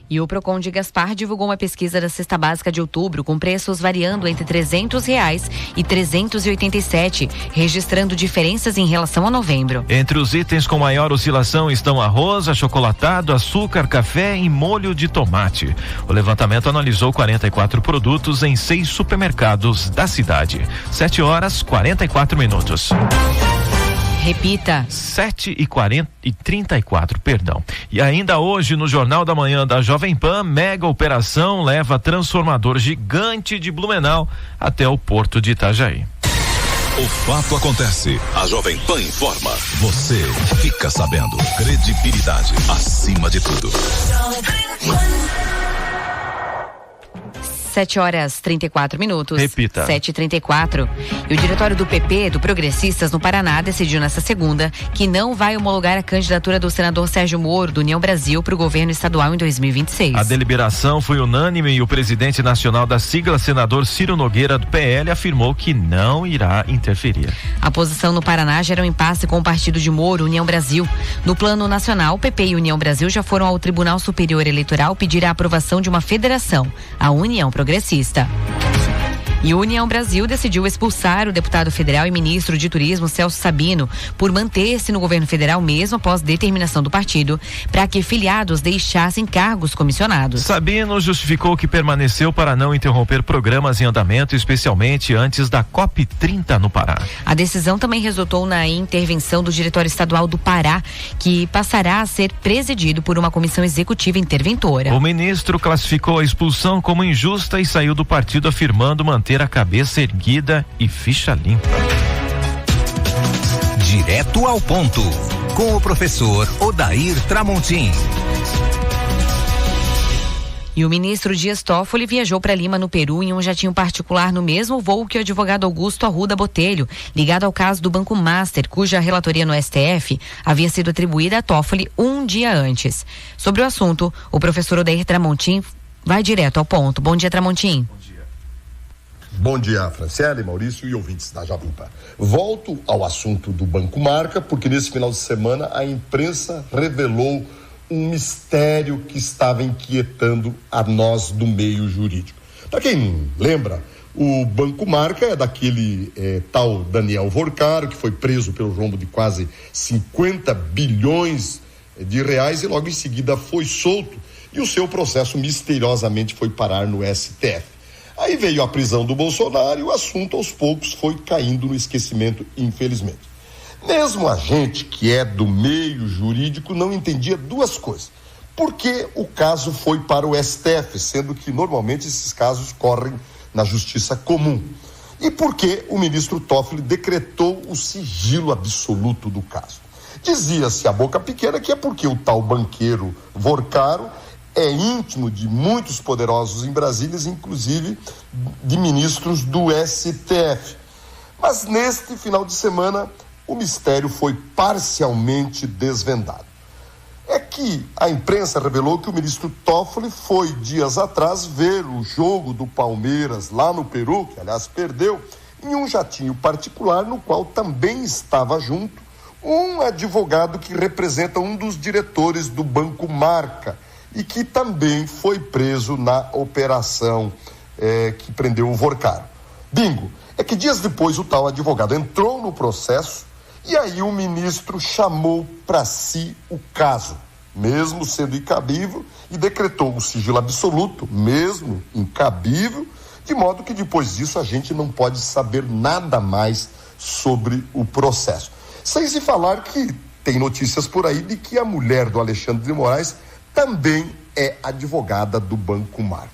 E o Procon de Gaspar divulgou uma pesquisa da cesta básica de outubro com preços variando entre R$300 e R$387, registrando diferenças em relação a novembro. Entre os itens com maior oscilação estão arroz, achocolatado, açúcar, café e molho de tomate. O levantamento analisou 44 produtos em 6 supermercados da cidade. 7h44. Repita. 7h34, perdão. E ainda hoje no Jornal da Manhã da Jovem Pan, mega operação leva transformador gigante de Blumenau até o porto de Itajaí. O fato acontece, a Jovem Pan informa, você fica sabendo. Credibilidade acima de tudo. 7h34. Repita. 7h34. E o diretório do PP, do Progressistas no Paraná, decidiu nesta segunda que não vai homologar a candidatura do senador Sérgio Moro, do União Brasil, para o governo estadual em 2026. A deliberação foi unânime e o presidente nacional da sigla, senador Ciro Nogueira, do PL, afirmou que não irá interferir. A posição no Paraná gera um impasse com o partido de Moro, União Brasil. No plano nacional, PP e União Brasil já foram ao Tribunal Superior Eleitoral pedir a aprovação de uma federação, a União Progressista. E a União Brasil decidiu expulsar o deputado federal e ministro de Turismo Celso Sabino por manter-se no governo federal mesmo após determinação do partido para que filiados deixassem cargos comissionados. Sabino justificou que permaneceu para não interromper programas em andamento, especialmente antes da COP30 no Pará. A decisão também resultou na intervenção do Diretório Estadual do Pará, que passará a ser presidido por uma comissão executiva interventora. O ministro classificou a expulsão como injusta e saiu do partido afirmando manter a cabeça erguida e ficha limpa. Direto ao ponto, com o professor Odair Tramontim. E o ministro Dias Toffoli viajou para Lima, no Peru, em um jatinho particular no mesmo voo que o advogado Augusto Arruda Botelho, ligado ao caso do Banco Master, cuja relatoria no STF havia sido atribuída a Toffoli um dia antes. Sobre o assunto, o professor Odair Tramontim vai direto ao ponto. Bom dia, Tramontim. Bom dia, Franciele, Maurício e ouvintes da Jovem Pan. Volto ao assunto do Banco Marca, porque nesse final de semana a imprensa revelou um mistério que estava inquietando a nós do meio jurídico. Para quem não lembra, o Banco Marca é daquele tal Daniel Vorcaro, que foi preso pelo rombo de quase 50 bilhões de reais e logo em seguida foi solto e o seu processo misteriosamente foi parar no STF. Aí veio a prisão do Bolsonaro e o assunto aos poucos foi caindo no esquecimento, infelizmente. Mesmo a gente que é do meio jurídico não entendia duas coisas. Por que o caso foi para o STF, sendo que normalmente esses casos correm na justiça comum? E por que o ministro Toffoli decretou o sigilo absoluto do caso? Dizia-se a boca pequena que é porque o tal banqueiro Vorcaro é íntimo de muitos poderosos em Brasília, inclusive de ministros do STF. Mas neste final de semana, o mistério foi parcialmente desvendado. É que a imprensa revelou que o ministro Toffoli foi, dias atrás, ver o jogo do Palmeiras lá no Peru, que aliás perdeu, em um jatinho particular, no qual também estava junto um advogado que representa um dos diretores do Banco Marca e que também foi preso na operação que prendeu o Vorcaro. Bingo! É que dias depois o tal advogado entrou no processo e aí o ministro chamou para si o caso, mesmo sendo incabível, e decretou o sigilo absoluto, mesmo incabível, de modo que depois disso a gente não pode saber nada mais sobre o processo. Sem se falar que tem notícias por aí de que a mulher do Alexandre de Moraes também é advogada do Banco Marca.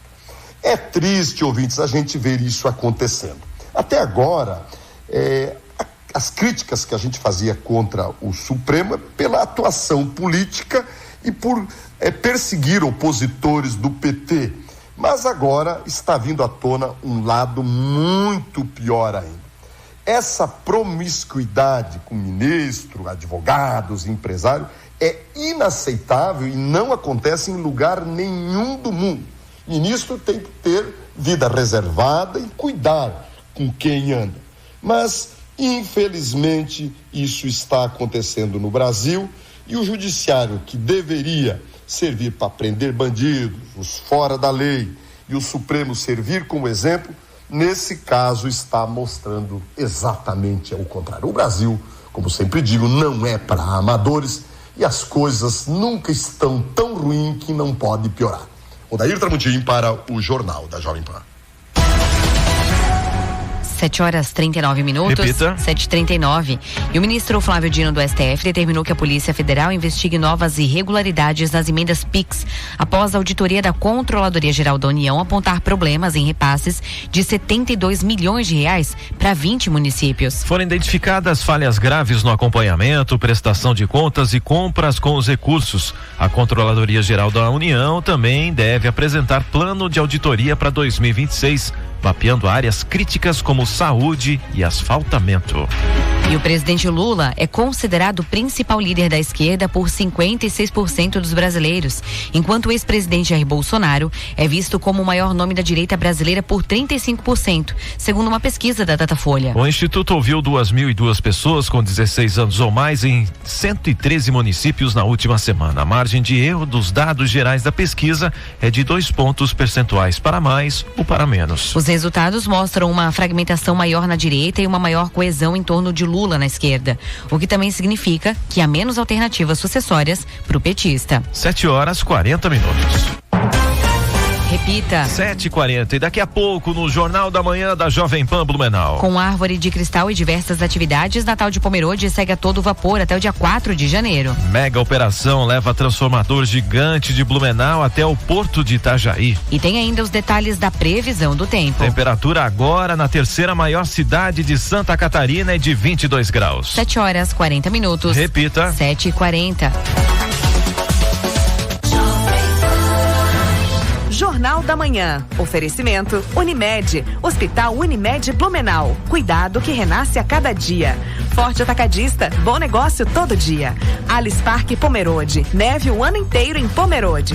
É triste, ouvintes, a gente ver isso acontecendo. Até agora, as críticas que a gente fazia contra o Supremo pela atuação política e por perseguir opositores do PT. Mas agora está vindo à tona um lado muito pior ainda. Essa promiscuidade com ministro, advogados, empresário é inaceitável e não acontece em lugar nenhum do mundo. Ministro tem que ter vida reservada e cuidar com quem anda. Mas, infelizmente, isso está acontecendo no Brasil e o judiciário, que deveria servir para prender bandidos, os fora da lei, e o Supremo servir como exemplo, nesse caso está mostrando exatamente o contrário. O Brasil, como sempre digo, não é para amadores e as coisas nunca estão tão ruins que não pode piorar. Odair Tramontim para o Jornal da Jovem Pan. 7h39. Repita. 7h39. E o ministro Flávio Dino do STF determinou que a Polícia Federal investigue novas irregularidades nas emendas PIX, após a auditoria da Controladoria Geral da União apontar problemas em repasses de 72 milhões de reais para 20 municípios. Foram identificadas falhas graves no acompanhamento, prestação de contas e compras com os recursos. A Controladoria Geral da União também deve apresentar plano de auditoria para 2026, mapeando áreas críticas como saúde e asfaltamento. E o presidente Lula é considerado o principal líder da esquerda por 56% dos brasileiros, enquanto o ex-presidente Jair Bolsonaro é visto como o maior nome da direita brasileira por 35%, segundo uma pesquisa da Datafolha. O Instituto ouviu 2.002 pessoas com 16 anos ou mais em 113 municípios na última semana. A margem de erro dos dados gerais da pesquisa é de 2 pontos percentuais para mais ou para menos. Os resultados mostram uma fragmentação maior na direita e uma maior coesão em torno de Lula na esquerda, o que também significa que há menos alternativas sucessórias para o petista. 7h40. Repita. 7h40. E daqui a pouco no Jornal da Manhã da Jovem Pan Blumenau. Com árvore de cristal e diversas atividades, Natal de Pomerode segue a todo vapor até o dia 4 de janeiro. Mega operação leva transformador gigante de Blumenau até o Porto de Itajaí. E tem ainda os detalhes da previsão do tempo. Temperatura agora na terceira maior cidade de Santa Catarina é de 22 graus. 7h40. Repita. 7h40. Jornal da Manhã. Oferecimento Unimed. Hospital Unimed Blumenau. Cuidado que renasce a cada dia. Forte Atacadista. Bom negócio todo dia. Alice Parque Pomerode. Neve o ano inteiro em Pomerode.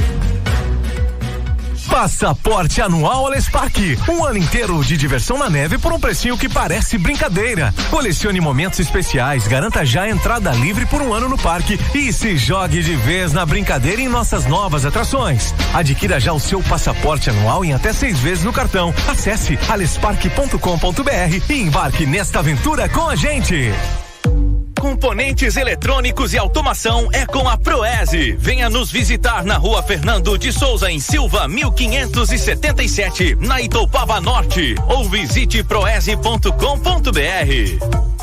Passaporte anual Alice Parque. Um ano inteiro de diversão na neve por um precinho que parece brincadeira. Colecione momentos especiais, garanta já a entrada livre por um ano no parque e se jogue de vez na brincadeira em nossas novas atrações. Adquira já o seu passaporte anual em até 6 vezes no cartão. Acesse alesparque.com.br e embarque nesta aventura com a gente. Componentes eletrônicos e automação é com a Proese. Venha nos visitar na Rua Fernando de Souza, em Silva, 1577, na Itoupava Norte, ou visite proese.com.br.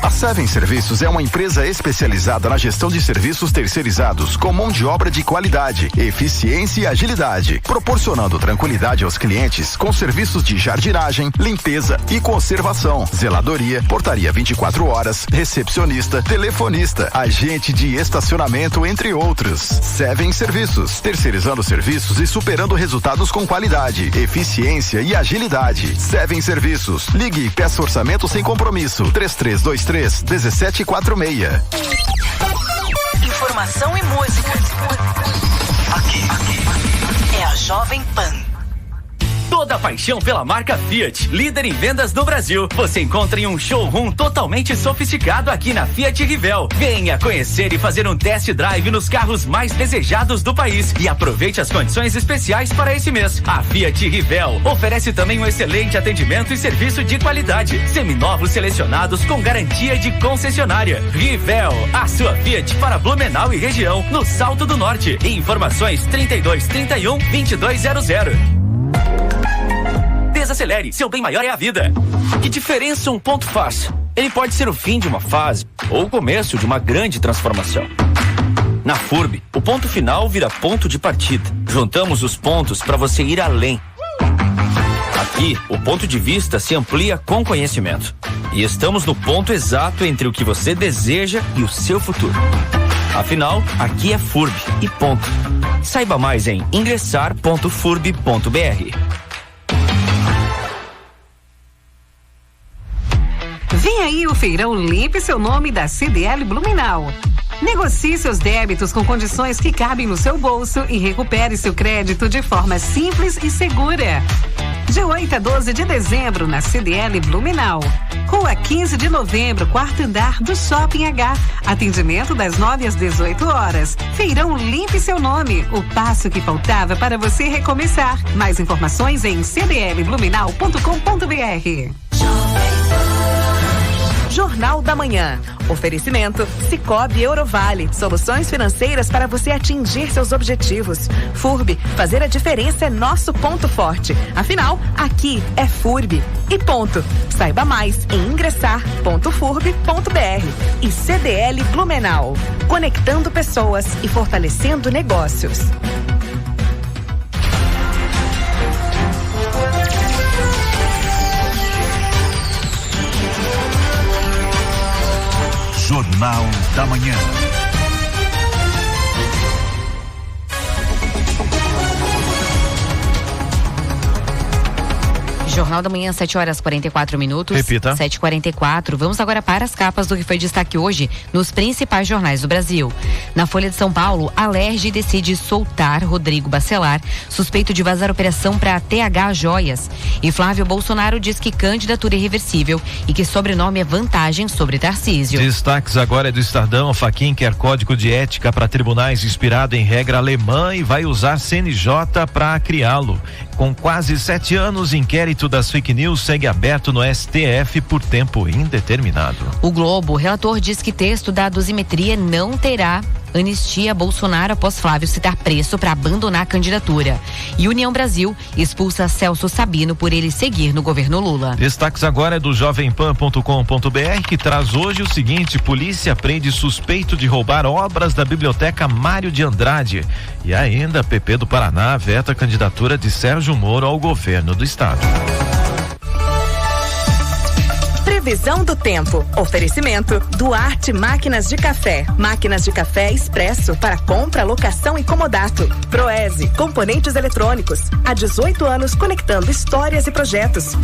A Seven Serviços é uma empresa especializada na gestão de serviços terceirizados com mão de obra de qualidade, eficiência e agilidade, proporcionando tranquilidade aos clientes com serviços de jardinagem, limpeza e conservação, zeladoria, portaria 24 horas, recepcionista, telefonista, agente de estacionamento, entre outros. Seven Serviços, terceirizando serviços e superando resultados com qualidade, eficiência e agilidade. Seven Serviços. Ligue e peça orçamento sem compromisso. 3323-1746. Informação e música. Aqui é a Jovem Pan. Toda a paixão pela marca Fiat, líder em vendas do Brasil, você encontra em um showroom totalmente sofisticado aqui na Fiat Rivel. Venha conhecer e fazer um test drive nos carros mais desejados do país e aproveite as condições especiais para esse mês. A Fiat Rivel oferece também um excelente atendimento e serviço de qualidade. Seminovos selecionados com garantia de concessionária. Rivel, a sua Fiat para Blumenau e região, no Salto do Norte. Informações 3231-2200. Desacelere, seu bem maior é a vida. Que diferença um ponto faz? Ele pode ser o fim de uma fase ou o começo de uma grande transformação. Na FURB, o ponto final vira ponto de partida. Juntamos os pontos para você ir além. Aqui, o ponto de vista se amplia com conhecimento. E estamos no ponto exato entre o que você deseja e o seu futuro. Afinal, aqui é FURB e ponto. Saiba mais em ingressar.furb.br. Vem aí o Feirão Limpe Seu Nome da CDL Blumenau. Negocie seus débitos com condições que cabem no seu bolso e recupere seu crédito de forma simples e segura. De 8 a 12 de dezembro na CDL Blumenau. Rua 15 de novembro, 4º andar do Shopping H. Atendimento das 9 às 18 horas. Feirão Limpe Seu Nome. O passo que faltava para você recomeçar. Mais informações em cdlblumenau.com.br. Jornal da Manhã. Oferecimento Cicobi Eurovale. Soluções financeiras para você atingir seus objetivos. FURB. Fazer a diferença é nosso ponto forte. Afinal, aqui é FURB. E ponto. Saiba mais em ingressar.furb.br. E CDL Blumenau. Conectando pessoas e fortalecendo negócios. Jornal da Manhã. Jornal da Manhã, 7h44. Repita. 7h44. Vamos agora para as capas do que foi destaque hoje nos principais jornais do Brasil. Na Folha de São Paulo, Alerj decide soltar Rodrigo Bacelar, suspeito de vazar operação para TH Joias. E Flávio Bolsonaro diz que candidatura é irreversível e que sobrenome é vantagem sobre Tarcísio. Destaques agora é do Estadão. Fachin quer código de ética para tribunais inspirado em regra alemã e vai usar CNJ para criá-lo. Com quase 7 anos, inquérito das fake news segue aberto no STF por tempo indeterminado. O Globo, o relator diz que texto da dosimetria não terá anistia a Bolsonaro após Flávio citar preço para abandonar a candidatura. E União Brasil expulsa Celso Sabino por ele seguir no governo Lula. Destaques agora é do jovempan.com.br, que traz hoje o seguinte: polícia prende suspeito de roubar obras da biblioteca Mário de Andrade. E ainda, PP do Paraná veta a candidatura de Sérgio Moro ao governo do estado. Previsão do tempo. Oferecimento Duarte Máquinas de Café. Máquinas de café expresso para compra, locação e comodato. Proese, componentes eletrônicos. Há 18 anos conectando histórias e projetos.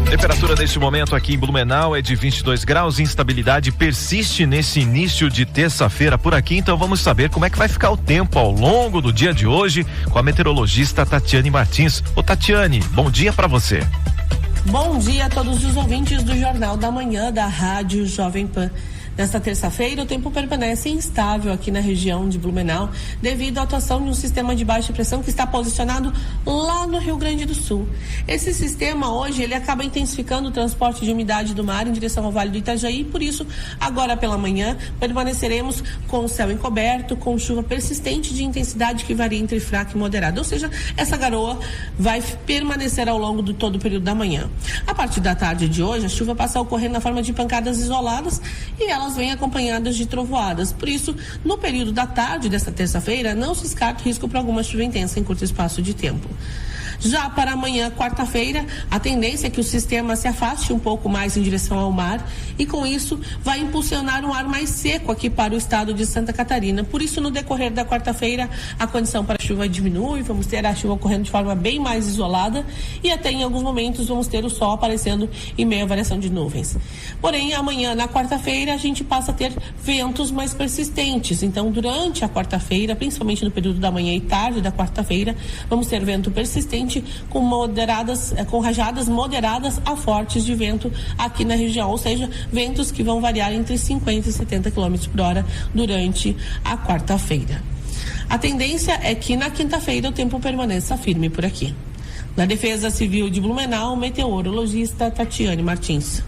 Temperatura neste momento aqui em Blumenau é de 22 graus. Instabilidade persiste nesse início de terça-feira por aqui. Então vamos saber como é que vai ficar o tempo ao longo do dia de hoje com a meteorologista Tatiane Martins. Ô Tatiane, bom dia para você. Bom dia a todos os ouvintes do Jornal da Manhã da Rádio Jovem Pan. Nesta terça-feira, o tempo permanece instável aqui na região de Blumenau, devido à atuação de um sistema de baixa pressão que está posicionado lá no Rio Grande do Sul. Esse sistema hoje, ele acaba intensificando o transporte de umidade do mar em direção ao Vale do Itajaí, e por isso, agora pela manhã, permaneceremos com o céu encoberto, com chuva persistente de intensidade que varia entre fraca e moderada. Ou seja, essa garoa vai permanecer ao longo de todo o período da manhã. A partir da tarde de hoje, a chuva passa a ocorrer na forma de pancadas isoladas e elas vêm acompanhadas de trovoadas. Por isso, no período da tarde desta terça-feira, não se descarta risco para alguma chuva intensa em curto espaço de tempo. Já para amanhã, quarta-feira, a tendência é que o sistema se afaste um pouco mais em direção ao mar e, com isso, vai impulsionar um ar mais seco aqui para o estado de Santa Catarina. Por isso, no decorrer da quarta-feira, a condição para chuva diminui, vamos ter a chuva ocorrendo de forma bem mais isolada e até em alguns momentos vamos ter o sol aparecendo em meio à variação de nuvens. Porém, amanhã, na quarta-feira, a gente passa a ter ventos mais persistentes. Então, durante a quarta-feira, principalmente no período da manhã e tarde da quarta-feira, vamos ter vento persistente com rajadas moderadas a fortes de vento aqui na região, ou seja, ventos que vão variar entre 50 e 70 km por hora durante a quarta-feira. A tendência é que na quinta-feira o tempo permaneça firme por aqui. Na Defesa Civil de Blumenau, meteorologista Tatiane Martins.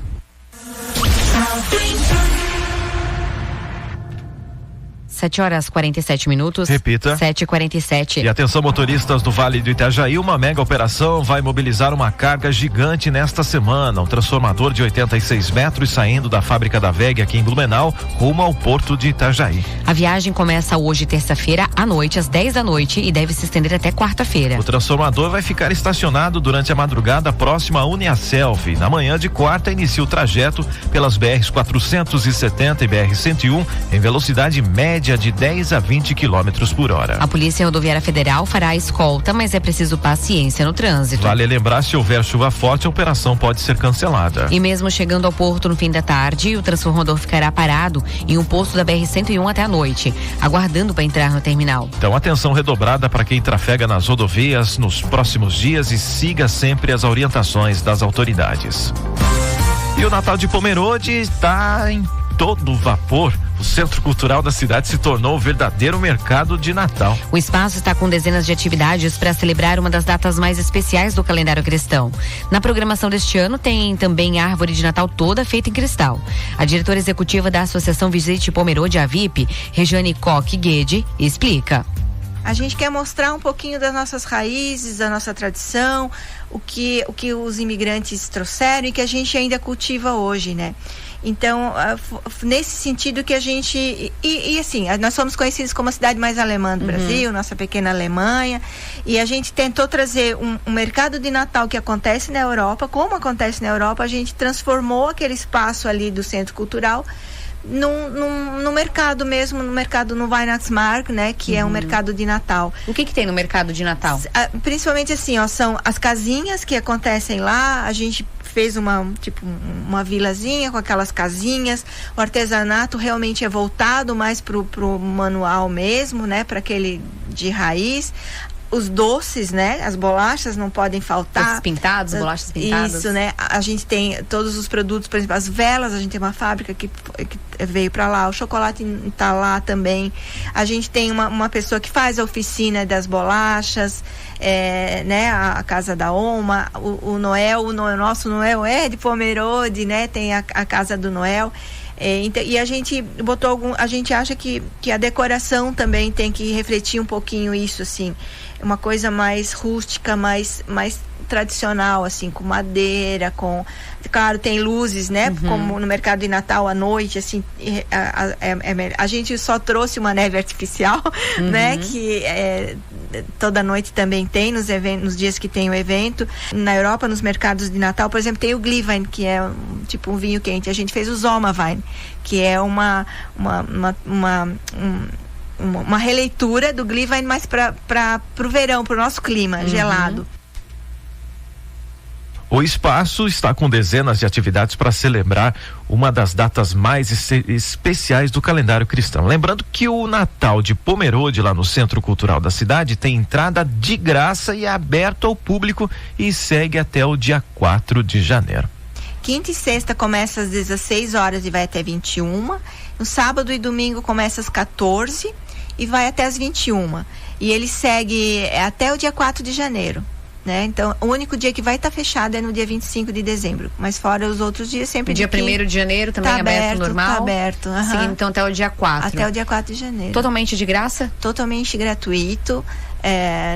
7h47. Repita. 7h47. E atenção, motoristas do Vale do Itajaí, uma mega operação vai mobilizar uma carga gigante nesta semana. Um transformador de 86 metros saindo da fábrica da VEG aqui em Blumenau, rumo ao porto de Itajaí. A viagem começa hoje, terça-feira, à noite, às 10 da noite, e deve se estender até quarta-feira. O transformador vai ficar estacionado durante a madrugada próxima à Uniaselv. Na manhã de quarta, inicia o trajeto pelas BRs 470 e BR 101 em velocidade média de 10 a 20 km por hora. A Polícia Rodoviária Federal fará a escolta, mas é preciso paciência no trânsito. Vale lembrar, se houver chuva forte, a operação pode ser cancelada. E mesmo chegando ao porto no fim da tarde, o transformador ficará parado em um posto da BR-101 até a noite, aguardando para entrar no terminal. Então, atenção redobrada para quem trafega nas rodovias nos próximos dias e siga sempre as orientações das autoridades. E o Natal de Pomerode está em todo vapor, o Centro Cultural da cidade se tornou o verdadeiro mercado de Natal. O espaço está com dezenas de atividades para celebrar uma das datas mais especiais do calendário cristão. Na programação deste ano tem também a árvore de Natal toda feita em cristal. A diretora executiva da Associação Visite Pomerode, a VIP, Regiane Koch Guede, explica. A gente quer mostrar um pouquinho das nossas raízes, da nossa tradição, o que os imigrantes trouxeram e que a gente ainda cultiva hoje, né? Então, nesse sentido que a gente... E assim, nós somos conhecidos como a cidade mais alemã do Brasil, nossa pequena Alemanha, e a gente tentou trazer um mercado de Natal que acontece na Europa. Como acontece na Europa, a gente transformou aquele espaço ali do Centro Cultural no mercado mesmo, no mercado no Weihnachtsmarkt, né, que é um mercado de Natal. O que tem no mercado de Natal? Principalmente assim, são as casinhas que acontecem lá. A gente fez uma vilazinha com aquelas casinhas. O artesanato realmente é voltado mais pro manual mesmo, né, para aquele de raiz. Os doces, né? As bolachas não podem faltar. Doces pintados, bolachas pintadas. Isso, né? A gente tem todos os produtos, por exemplo, as velas, a gente tem uma fábrica que veio para lá, o chocolate tá lá também. A gente tem uma pessoa que faz a oficina das bolachas, né? A Casa da Oma, o nosso Noel é de Pomerode, né? Tem a Casa do Noel. Então, e a gente botou a gente acha que a decoração também tem que refletir um pouquinho isso, assim, uma coisa mais rústica, mais tradicional, assim, com madeira, claro, tem luzes, né, como no mercado de Natal à noite, assim, a gente só trouxe uma neve artificial, né, que toda noite também tem nos dias que tem o evento. Na Europa, nos mercados de Natal, por exemplo, tem o Glühwein, que é tipo um vinho quente. A gente fez o Sommerwein, que é uma releitura do Glühwein, mas para o verão, para o nosso clima gelado. O espaço está com dezenas de atividades para celebrar uma das datas mais especiais do calendário cristão. Lembrando que o Natal de Pomerode, lá no Centro Cultural da cidade, tem entrada de graça e é aberto ao público e segue até o dia 4 de janeiro. Quinta e sexta começa às 16 horas e vai até 21. No sábado e domingo começa às 14 e vai até às 21. E ele segue até o dia 4 de janeiro. Né? Então, o único dia que vai estar fechado é no dia 25 de dezembro, mas fora os outros dias sempre. Dia 1º de janeiro também tá aberto, normal? Tá aberto, Sim, então até o dia 4. Até o dia 4 de janeiro. Totalmente de graça? Totalmente gratuito,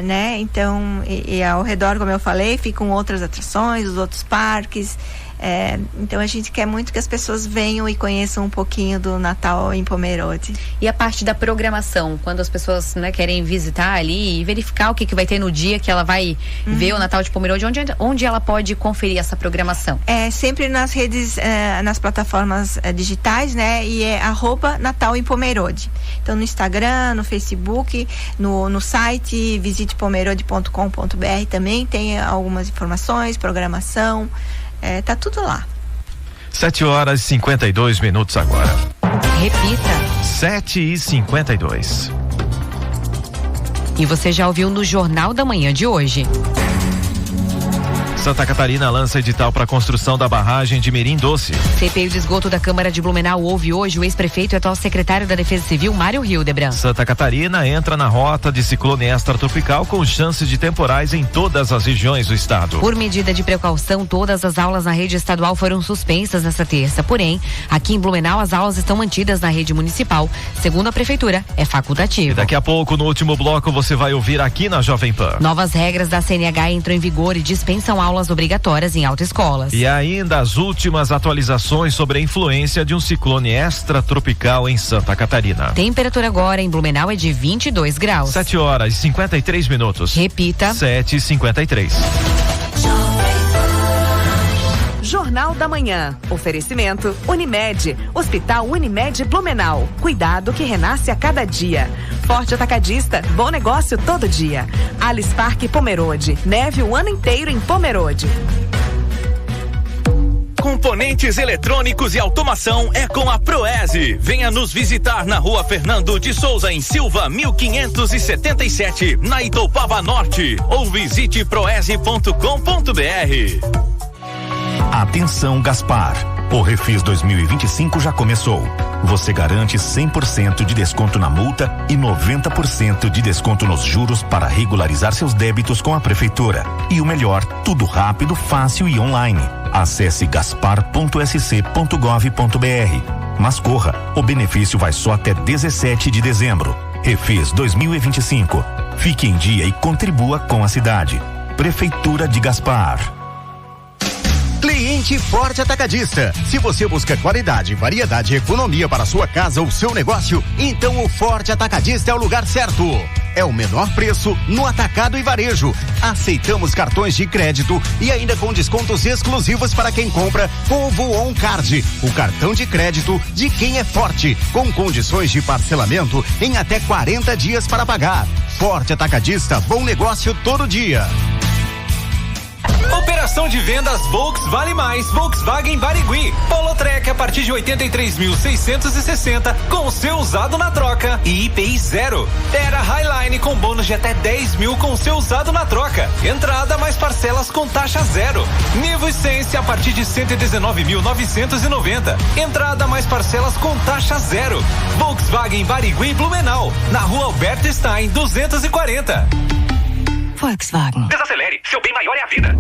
né? Então, e ao redor, como eu falei, ficam outras atrações, os outros parques. Então a gente quer muito que as pessoas venham e conheçam um pouquinho do Natal em Pomerode. E a parte da programação, quando as pessoas, né, querem visitar ali e verificar o que vai ter no dia que ela vai ver o Natal de Pomerode, onde ela pode conferir essa programação? Sempre nas redes, nas plataformas digitais, né? E é @Natal em Pomerode. Então no Instagram, no Facebook, no site visitepomerode.com.br também tem algumas informações, programação. Tá tudo lá. 7h52 agora. Repita. 7h52. E você já ouviu no Jornal da Manhã de hoje. Santa Catarina lança edital para a construção da barragem de Mirim Doce. CPI de esgoto da Câmara de Blumenau ouve hoje o ex-prefeito e atual secretário da Defesa Civil, Mário Hildebrand. Santa Catarina entra na rota de ciclone extratropical com chances de temporais em todas as regiões do estado. Por medida de precaução, todas as aulas na rede estadual foram suspensas nesta terça. Porém, aqui em Blumenau, as aulas estão mantidas na rede municipal. Segundo a prefeitura, é facultativo. E daqui a pouco, no último bloco, você vai ouvir aqui na Jovem Pan. Novas regras da CNH entram em vigor e dispensam aulas obrigatórias em autoescolas. E ainda as últimas atualizações sobre a influência de um ciclone extratropical em Santa Catarina. Temperatura agora em Blumenau é de 22 graus. 7h53. Repita. 7h53. Jornal da Manhã. Oferecimento Unimed. Hospital Unimed Blumenau. Cuidado que renasce a cada dia. Forte Atacadista. Bom negócio todo dia. Alice Parque Pomerode. Neve o ano inteiro em Pomerode. Componentes eletrônicos e automação é com a Proese. Venha nos visitar na Rua Fernando de Souza, em Silva, 1577, na Itoupava Norte, ou visite proese.com.br. Atenção, Gaspar. O Refis 2025 já começou. Você garante 100% de desconto na multa e 90% de desconto nos juros para regularizar seus débitos com a prefeitura. E o melhor, tudo rápido, fácil e online. Acesse gaspar.sc.gov.br. Mas corra, o benefício vai só até 17 de dezembro. Refis 2025. Fique em dia e contribua com a cidade. Prefeitura de Gaspar. Cliente Forte Atacadista. Se você busca qualidade, variedade e economia para sua casa ou seu negócio, então o Forte Atacadista é o lugar certo. É o menor preço no atacado e varejo. Aceitamos cartões de crédito e ainda com descontos exclusivos para quem compra com o Voon Card, o cartão de crédito de quem é forte, com condições de parcelamento em até 40 dias para pagar. Forte Atacadista, bom negócio todo dia. Operação de vendas Volks Vale Mais, Volkswagen Barigui. Polo Trek a partir de 83.660 com o seu usado na troca e IPI 0. Era Highline com bônus de até 10 mil com o seu usado na troca. Entrada mais parcelas com taxa 0. Nivo Essence a partir de 119.990. Entrada mais parcelas com taxa 0. Volkswagen Barigui Blumenau, na Rua Alberto Stein 240. Volkswagen. Desacelere, seu bem maior é a vida.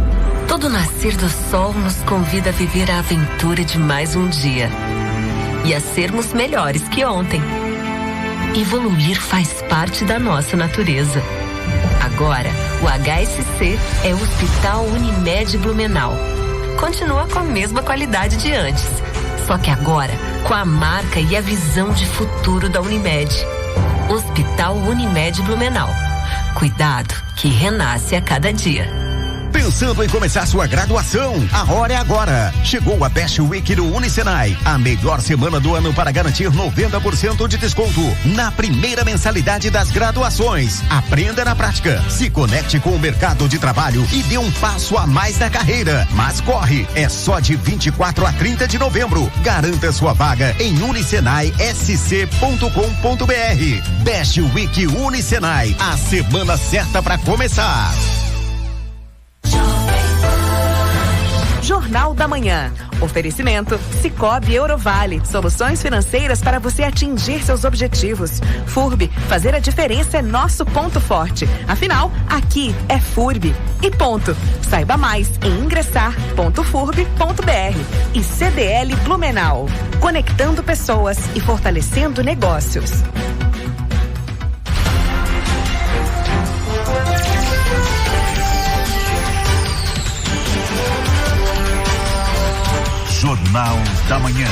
Todo nascer do sol nos convida a viver a aventura de mais um dia e a sermos melhores que ontem. Evoluir faz parte da nossa natureza. Agora, o HSC é o Hospital Unimed Blumenau. Continua com a mesma qualidade de antes, só que agora com a marca e a visão de futuro da Unimed. Hospital Unimed Blumenau. Cuidado que renasce a cada dia. Pensando em começar sua graduação? A hora é agora. Chegou a Best Week do Unisenai, a melhor semana do ano para garantir 90% de desconto na primeira mensalidade das graduações. Aprenda na prática, se conecte com o mercado de trabalho e dê um passo a mais na carreira. Mas corre, é só de 24 a 30 de novembro. Garanta sua vaga em unisenaisc.com.br. Best Week Unisenai, a semana certa para começar. Jornal da Manhã. Oferecimento Sicoob Eurovale. Soluções financeiras para você atingir seus objetivos. FURB. Fazer a diferença é nosso ponto forte. Afinal, aqui é FURB. E ponto. Saiba mais em ingressar.furb.br. E CDL Blumenau. Conectando pessoas e fortalecendo negócios. Jornal da Manhã.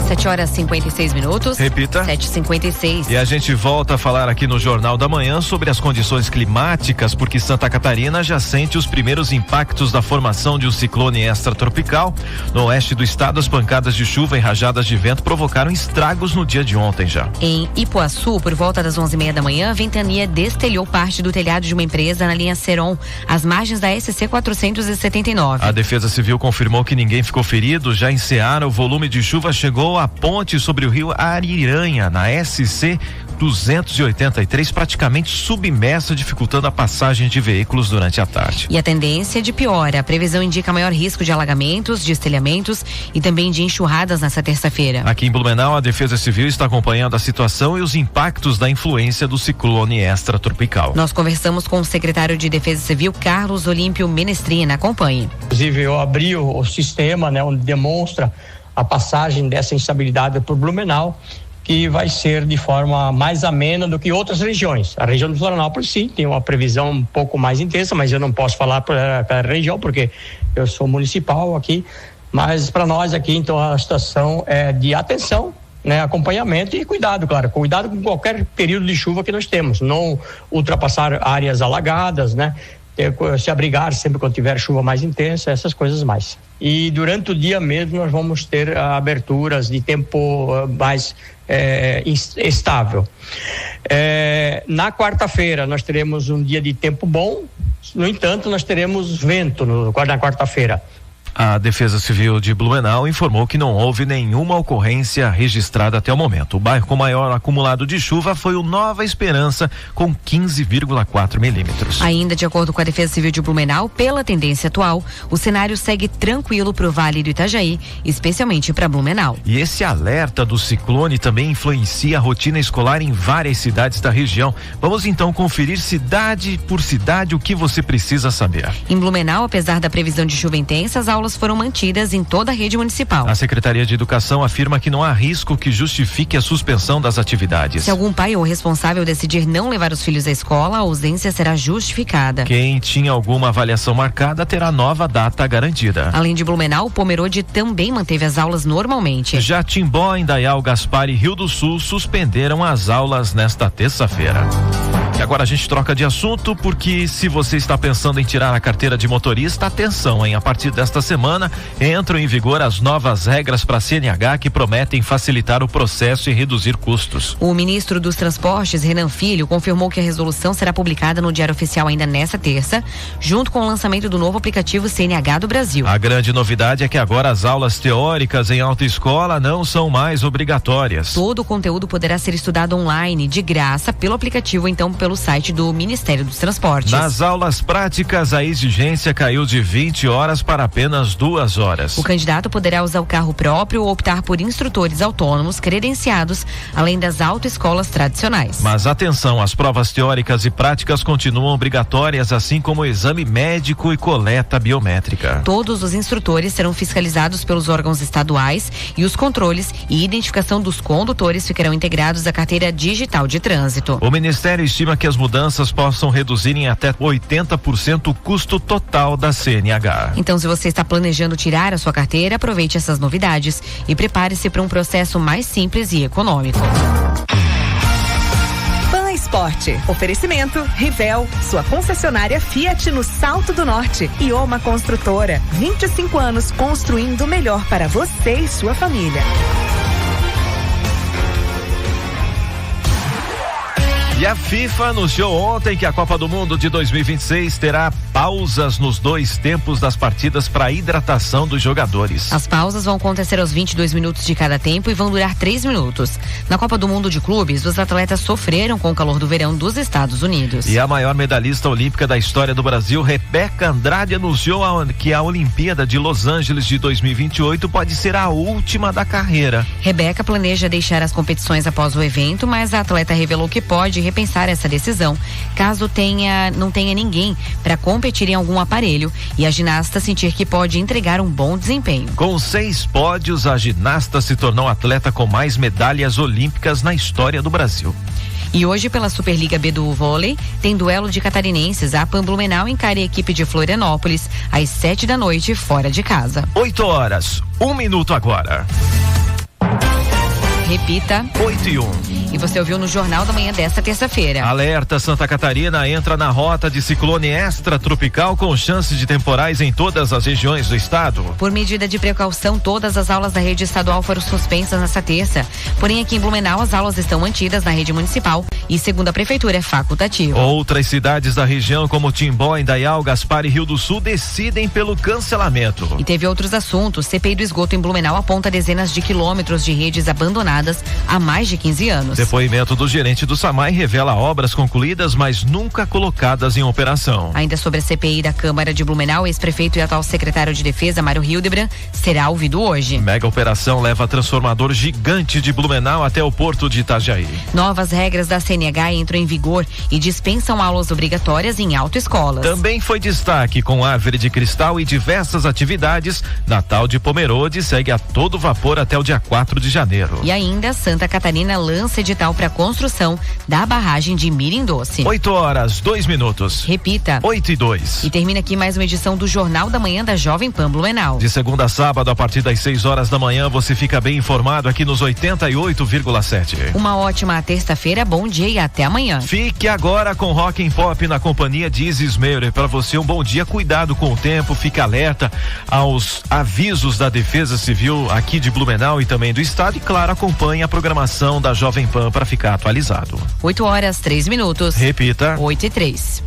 7h56. Repita. 7h56. E a gente volta a falar aqui no Jornal da Manhã sobre as condições climáticas, porque Santa Catarina já sente os primeiros impactos da formação de um ciclone extratropical. No oeste do estado, as pancadas de chuva e rajadas de vento provocaram estragos no dia de ontem já. Em Ipuaçu, por volta das 11h30 da manhã, a ventania destelhou parte do telhado de uma empresa na linha Seron, às margens da SC 479. A Defesa Civil confirmou que ninguém ficou ferido. Já em Ceará, o volume de chuva chegou a ponte sobre o rio Ariranha, na SC 283, praticamente submersa, dificultando a passagem de veículos durante a tarde. E a tendência é de piora. A previsão indica maior risco de alagamentos, de estelhamentos e também de enxurradas nessa terça-feira. Aqui em Blumenau, a Defesa Civil está acompanhando a situação e os impactos da influência do ciclone extratropical. Nós conversamos com o secretário de Defesa Civil, Carlos Olímpio Menestrina. Acompanhe. Inclusive, eu abri o sistema, né, onde demonstra a passagem dessa instabilidade por Blumenau, que vai ser de forma mais amena do que outras regiões. A região de Florianópolis, sim, tem uma previsão um pouco mais intensa, mas eu não posso falar para a região, porque eu sou municipal aqui, mas para nós aqui, então, a situação é de atenção, né, acompanhamento e cuidado, claro, cuidado com qualquer período de chuva que nós temos, não ultrapassar áreas alagadas, né, se abrigar sempre quando tiver chuva mais intensa, essas coisas mais. E durante o dia mesmo nós vamos ter aberturas de tempo mais estável. Na quarta-feira nós teremos um dia de tempo bom, no entanto nós teremos vento na quarta-feira. A Defesa Civil de Blumenau informou que não houve nenhuma ocorrência registrada até o momento. O bairro com maior acumulado de chuva foi o Nova Esperança, com 15,4 milímetros. Ainda de acordo com a Defesa Civil de Blumenau, pela tendência atual, o cenário segue tranquilo para o Vale do Itajaí, especialmente para Blumenau. E esse alerta do ciclone também influencia a rotina escolar em várias cidades da região. Vamos então conferir cidade por cidade o que você precisa saber. Em Blumenau, apesar da previsão de chuva intensa, as aulas foram mantidas em toda a rede municipal. A Secretaria de Educação afirma que não há risco que justifique a suspensão das atividades. Se algum pai ou responsável decidir não levar os filhos à escola, a ausência será justificada. Quem tinha alguma avaliação marcada terá nova data garantida. Além de Blumenau, Pomerode também manteve as aulas normalmente. Já Timbó, Indaial, Gaspar e Rio do Sul suspenderam as aulas nesta terça-feira. E agora a gente troca de assunto, porque se você está pensando em tirar a carteira de motorista, atenção, hein? A partir desta semana entram em vigor as novas regras para a CNH que prometem facilitar o processo e reduzir custos. O ministro dos Transportes, Renan Filho, confirmou que a resolução será publicada no Diário Oficial ainda nesta terça, junto com o lançamento do novo aplicativo CNH do Brasil. A grande novidade é que agora as aulas teóricas em autoescola não são mais obrigatórias. Todo o conteúdo poderá ser estudado online, de graça, pelo aplicativo, então pelo site do Ministério dos Transportes. Nas aulas práticas, a exigência caiu de 20 horas para apenas 2 horas. O candidato poderá usar o carro próprio ou optar por instrutores autônomos credenciados, além das autoescolas tradicionais. Mas atenção, as provas teóricas e práticas continuam obrigatórias, assim como o exame médico e coleta biométrica. Todos os instrutores serão fiscalizados pelos órgãos estaduais e os controles e identificação dos condutores ficarão integrados à carteira digital de trânsito. O Ministério estima que as mudanças possam reduzir em até 80% o custo total da CNH. Então, se você está planejando tirar a sua carteira, aproveite essas novidades e prepare-se para um processo mais simples e econômico. Pan Esporte. Oferecimento Rivel, sua concessionária Fiat no Salto do Norte. E Oma Construtora. 25 anos construindo o melhor para você e sua família. E a FIFA anunciou ontem que a Copa do Mundo de 2026 terá pausas nos 2 tempos das partidas para hidratação dos jogadores. As pausas vão acontecer aos 22 minutos de cada tempo e vão durar 3 minutos. Na Copa do Mundo de Clubes, os atletas sofreram com o calor do verão dos Estados Unidos. E a maior medalhista olímpica da história do Brasil, Rebeca Andrade, anunciou que a Olimpíada de Los Angeles de 2028 pode ser a última da carreira. Rebeca planeja deixar as competições após o evento, mas a atleta revelou que pode repensar essa decisão, caso não tenha ninguém para competir em algum aparelho e a ginasta sentir que pode entregar um bom desempenho. Com 6 pódios, a ginasta se tornou a atleta com mais medalhas olímpicas na história do Brasil. E hoje, pela Superliga B do vôlei, tem duelo de catarinenses. A Pan Blumenau encara a equipe de Florianópolis às 7 da noite, fora de casa. 8 horas, 1 minuto agora. Repita. 8:01. E você ouviu no Jornal da Manhã desta terça-feira. Alerta: Santa Catarina entra na rota de ciclone extratropical com chances de temporais em todas as regiões do estado. Por medida de precaução, todas as aulas da rede estadual foram suspensas nesta terça. Porém, aqui em Blumenau, as aulas estão mantidas na rede municipal e, segundo a prefeitura, é facultativo. Outras cidades da região, como Timbó, Indaial, Gaspar e Rio do Sul, decidem pelo cancelamento. E teve outros assuntos. CPI do esgoto em Blumenau aponta dezenas de quilômetros de redes abandonadas há mais de 15 anos. Depoimento do gerente do SAMAI revela obras concluídas, mas nunca colocadas em operação. Ainda sobre a CPI da Câmara de Blumenau, ex-prefeito e atual secretário de Defesa, Mário Hildebrand, será ouvido hoje. Mega operação leva transformador gigante de Blumenau até o porto de Itajaí. Novas regras da CNH entram em vigor e dispensam aulas obrigatórias em autoescolas. Também foi destaque com árvore de cristal e diversas atividades. Natal de Pomerode segue a todo vapor até o dia 4 de janeiro. E ainda, Santa Catarina lança edital para a construção da barragem de Mirim Doce. 8 horas, 2 minutos. Repita. 8:02. E termina aqui mais uma edição do Jornal da Manhã da Jovem Pan Blumenau. De segunda a sábado, a partir das 6 horas da manhã, você fica bem informado aqui nos 88,7. Uma ótima terça-feira, bom dia e até amanhã. Fique agora com Rock and Pop na companhia de Isis Meurer. Para você, um bom dia, cuidado com o tempo, fique alerta aos avisos da Defesa Civil aqui de Blumenau e também do estado e, claro, acompanhe a programação da Jovem Pan para ficar atualizado. 8 horas, 3 minutos. Repita. 8:03.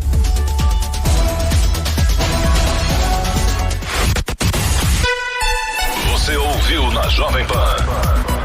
ouviu na Jovem Pan.